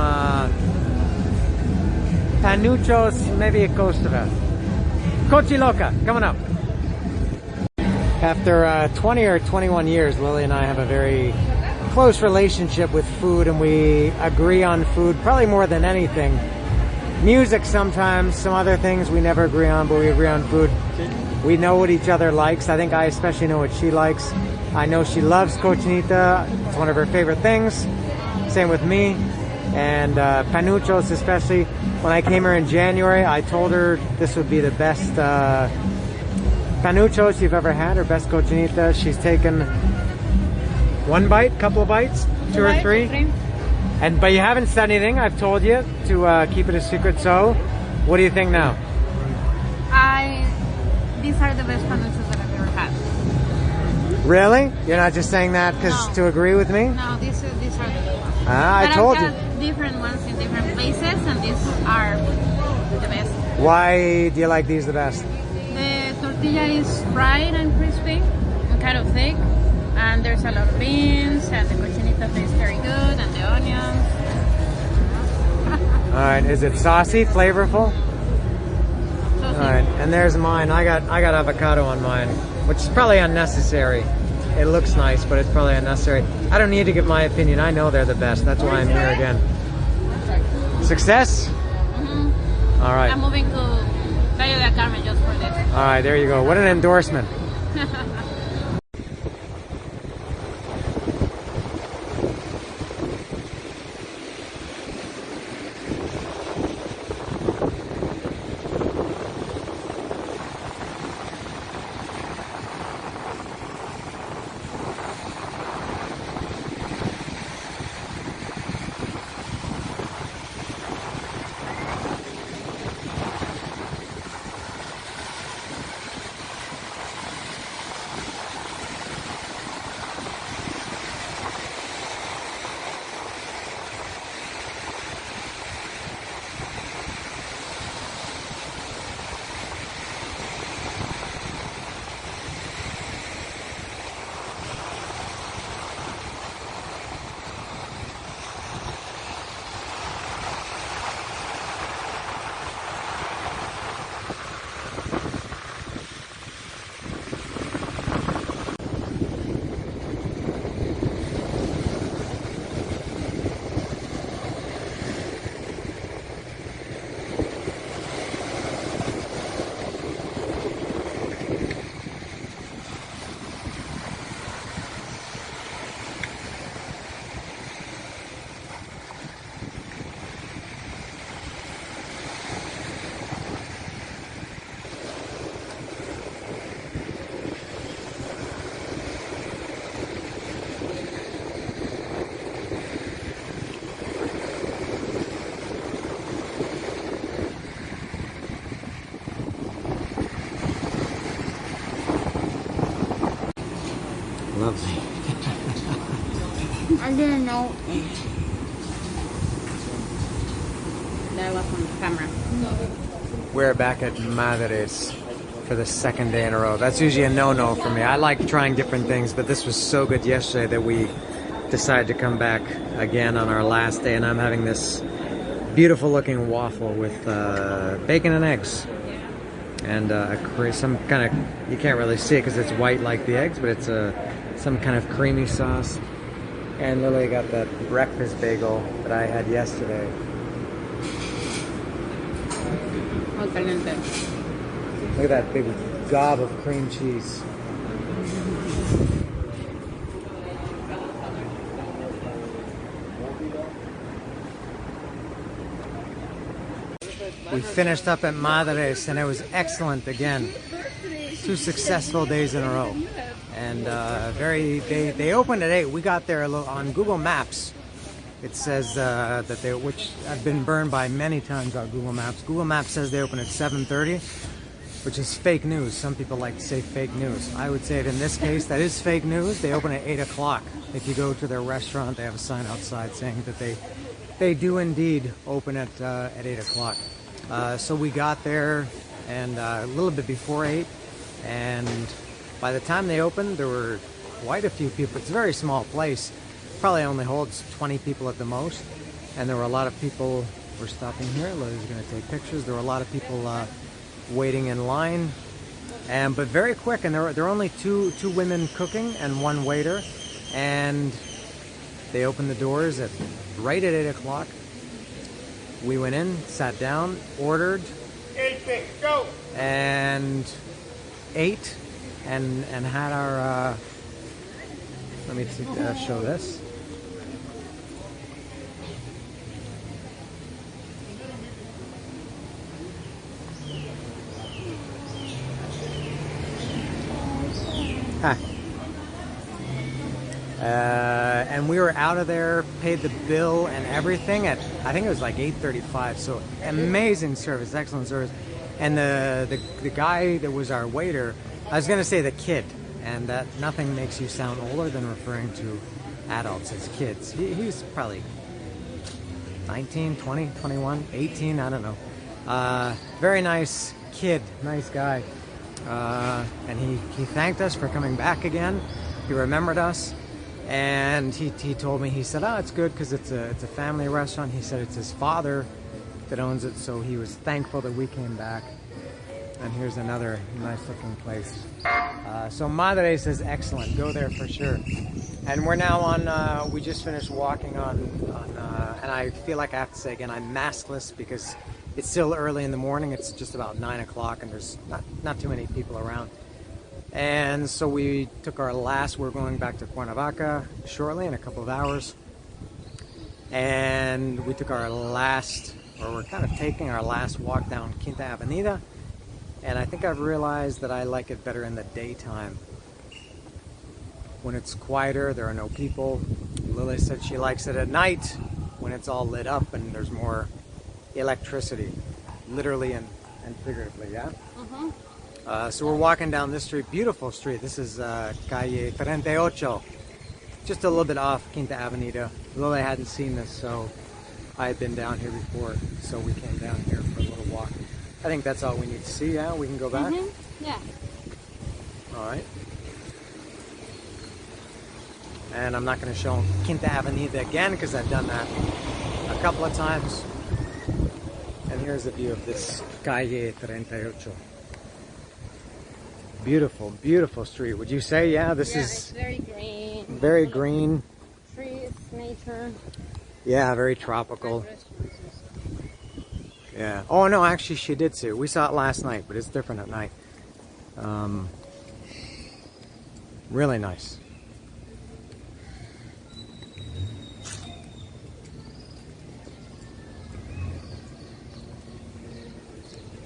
panuchos, maybe a Kostova. Cochi Loca, coming up. After 20 or 21 years, Lily and I have a very close relationship with food, and we agree on food probably more than anything. Music sometimes, some other things we never agree on, but we agree on food. We know what each other likes. I think I especially know what she likes. I know she loves cochinita. It's one of her favorite things. Same with me. And panuchos especially. When I came here in January, I told her this would be the best panuchos you've ever had, or best cochinita. She's taken one bite, couple of bites, two or three. But you haven't said anything. I've told you to keep it a secret. So, what do you think now? These are the best panuchos that I've ever had. Really? You're not just saying that to agree with me? No, these are the best ones. I told you. I've had different ones in different places, and these are the best. Why do you like these the best? The tortilla is fried and crispy and kind of thick, and there's a lot of beans, and the cochinita tastes very good, and the onions. All right, is it saucy, flavorful? All right, and there's mine. I got avocado on mine, which is probably unnecessary. It looks nice, but it's probably unnecessary. I don't need to give my opinion. I know they're the best. That's why I'm here again. Success? Mm-hmm. All right. I'm moving to Playa del Carmen just for this. All right, there you go. What an endorsement. Lovely. I didn't know that was on camera. We're back at Madres for the second day in a row. That's usually a no-no for me. I like trying different things, but this was so good yesterday that we decided to come back again on our last day, and I'm having this beautiful looking waffle with bacon and eggs. And some kind of, you can't really see it because it's white like the eggs, but it's some kind of creamy sauce. And Lily got that breakfast bagel that I had yesterday. Oh, caliente. Look at that big gob of cream cheese. We finished up at Madres and it was excellent again. 2 successful days in a row. And they opened at 8. We got there on Google Maps. It says that which I've been burned by many times on Google Maps. Google Maps says they open at 7:30, which is fake news. Some people like to say fake news. I would say it in this case, that is fake news. They open at 8 o'clock. If you go to their restaurant, they have a sign outside saying that they do indeed open at 8 o'clock. So we got there and a little bit before 8, and by the time they opened, there were quite a few people. It's a very small place. Probably only holds 20 people at the most, and there were a lot of people. We're stopping here. Lily's going to take pictures. There were a lot of people waiting in line, but very quick. And there were only two women cooking and 1 waiter, and they opened the doors right at 8 o'clock. We went in, sat down, ordered, and ate, and had our. Let me show this. Hi. And we were out of there, paid the bill and everything at, I think it was like 8:35. So amazing service, excellent service. And the guy that was our waiter, I was gonna say the kid, and that nothing makes you sound older than referring to adults as kids. He's probably 19, 20, 21, 18, I don't know. Very nice kid, nice guy. And he thanked us for coming back again. He remembered us, and he told me, he said, it's good because it's a family restaurant. He said it's his father that owns it, so he was thankful that we came back. And here's another nice looking place. So Madres is excellent. Go there for sure. And we're now on, we just finished walking on and I feel like I have to say again, I'm maskless because it's still early in the morning. It's just about 9 o'clock and there's not too many people around. And so we took we're going back to Cuernavaca shortly in a couple of hours. And we took we're kind of taking our last walk down Quinta Avenida. And I think I've realized that I like it better in the daytime. When it's quieter, there are no people. Lily said she likes it at night when it's all lit up and there's more electricity, literally and figuratively, yeah? Mm-hmm. So we're walking down this street, beautiful street. This is Calle 38, just a little bit off Quinta Avenida. Lily hadn't seen this, so I had been down here before, so we came down here for a little walk. I think that's all we need to see, yeah? We can go back? Mm-hmm. Yeah. All right. And I'm not going to show Quinta Avenida again because I've done that a couple of times. And here's a view of this Calle 38. Beautiful, beautiful street. Would you say, yeah, this is... It's very green. Very green. Trees, nature. Yeah, very tropical. Yeah. Oh no, actually she did see it. We saw it last night, but it's different at night. Really nice.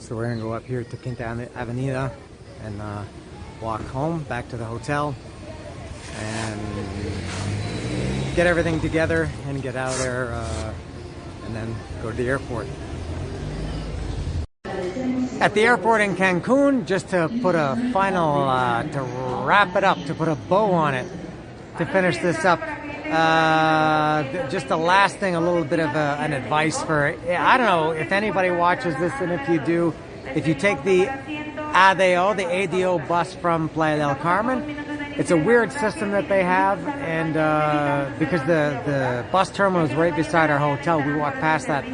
So we're gonna go up here to Quinta Avenida and walk home back to the hotel and get everything together and get out of there and then go to the airport. At the airport in Cancun, just to put a final, to wrap it up, to put a bow on it, to finish this up. Just the last thing, a little bit of an advice for, I don't know if anybody watches this, and if you do, if you take the ADO bus from Playa del Carmen, it's a weird system that they have, and because the bus terminal is right beside our hotel, we walk past that.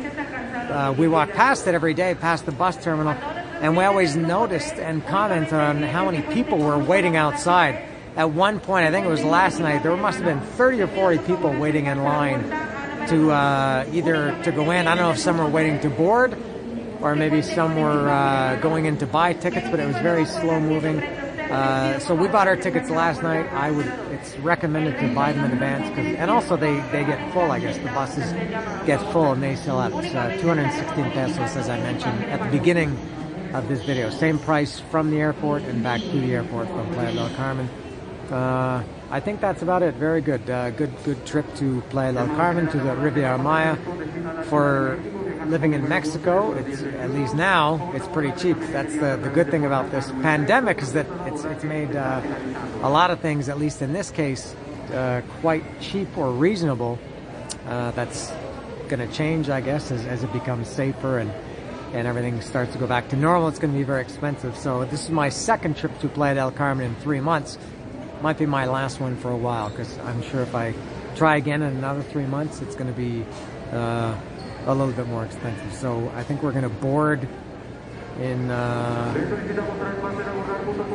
We walk past it every day, past the bus terminal, and we always noticed and commented on how many people were waiting outside. At one point, I think it was last night, there must have been 30 or 40 people waiting in line to either to go in. I don't know if some were waiting to board, or maybe some were going in to buy tickets, but it was very slow moving. So we bought our tickets last night. It's recommended to buy them in advance, and also they get full, I guess. The buses get full and they sell out. It's 216 pesos, as I mentioned at the beginning of this video. Same price from the airport and back to the airport from Playa del Carmen. I think that's about it. Very good. Good trip to Playa del Carmen, to the Riviera Maya. For living in Mexico, it's, at least now, it's pretty cheap. That's the good thing about this pandemic, is that it's made a lot of things, at least in this case, quite cheap or reasonable. That's going to change, I guess, as it becomes safer and everything starts to go back to normal. It's going to be very expensive. So this is my second trip to Playa del Carmen in 3 months. Might be my last one for a while, because I'm sure if I try again in another 3 months, it's going to be a little bit more expensive. So I think we're going to board in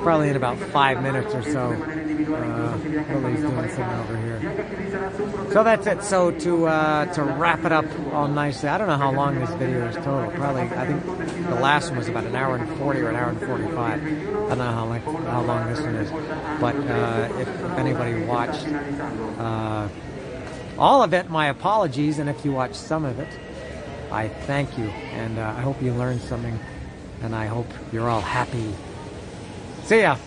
probably in about 5 minutes or so. Lily's doing something over here. So that's it. So to wrap it up all nicely, I don't know how long this video is total. Probably, I think the last one was about 1 hour and 40 or 1 hour and 45. I don't know how long this one is. But if anybody watched all of it, my apologies. And if you watched some of it, I thank you. And I hope you learned something. And I hope you're all happy. See ya.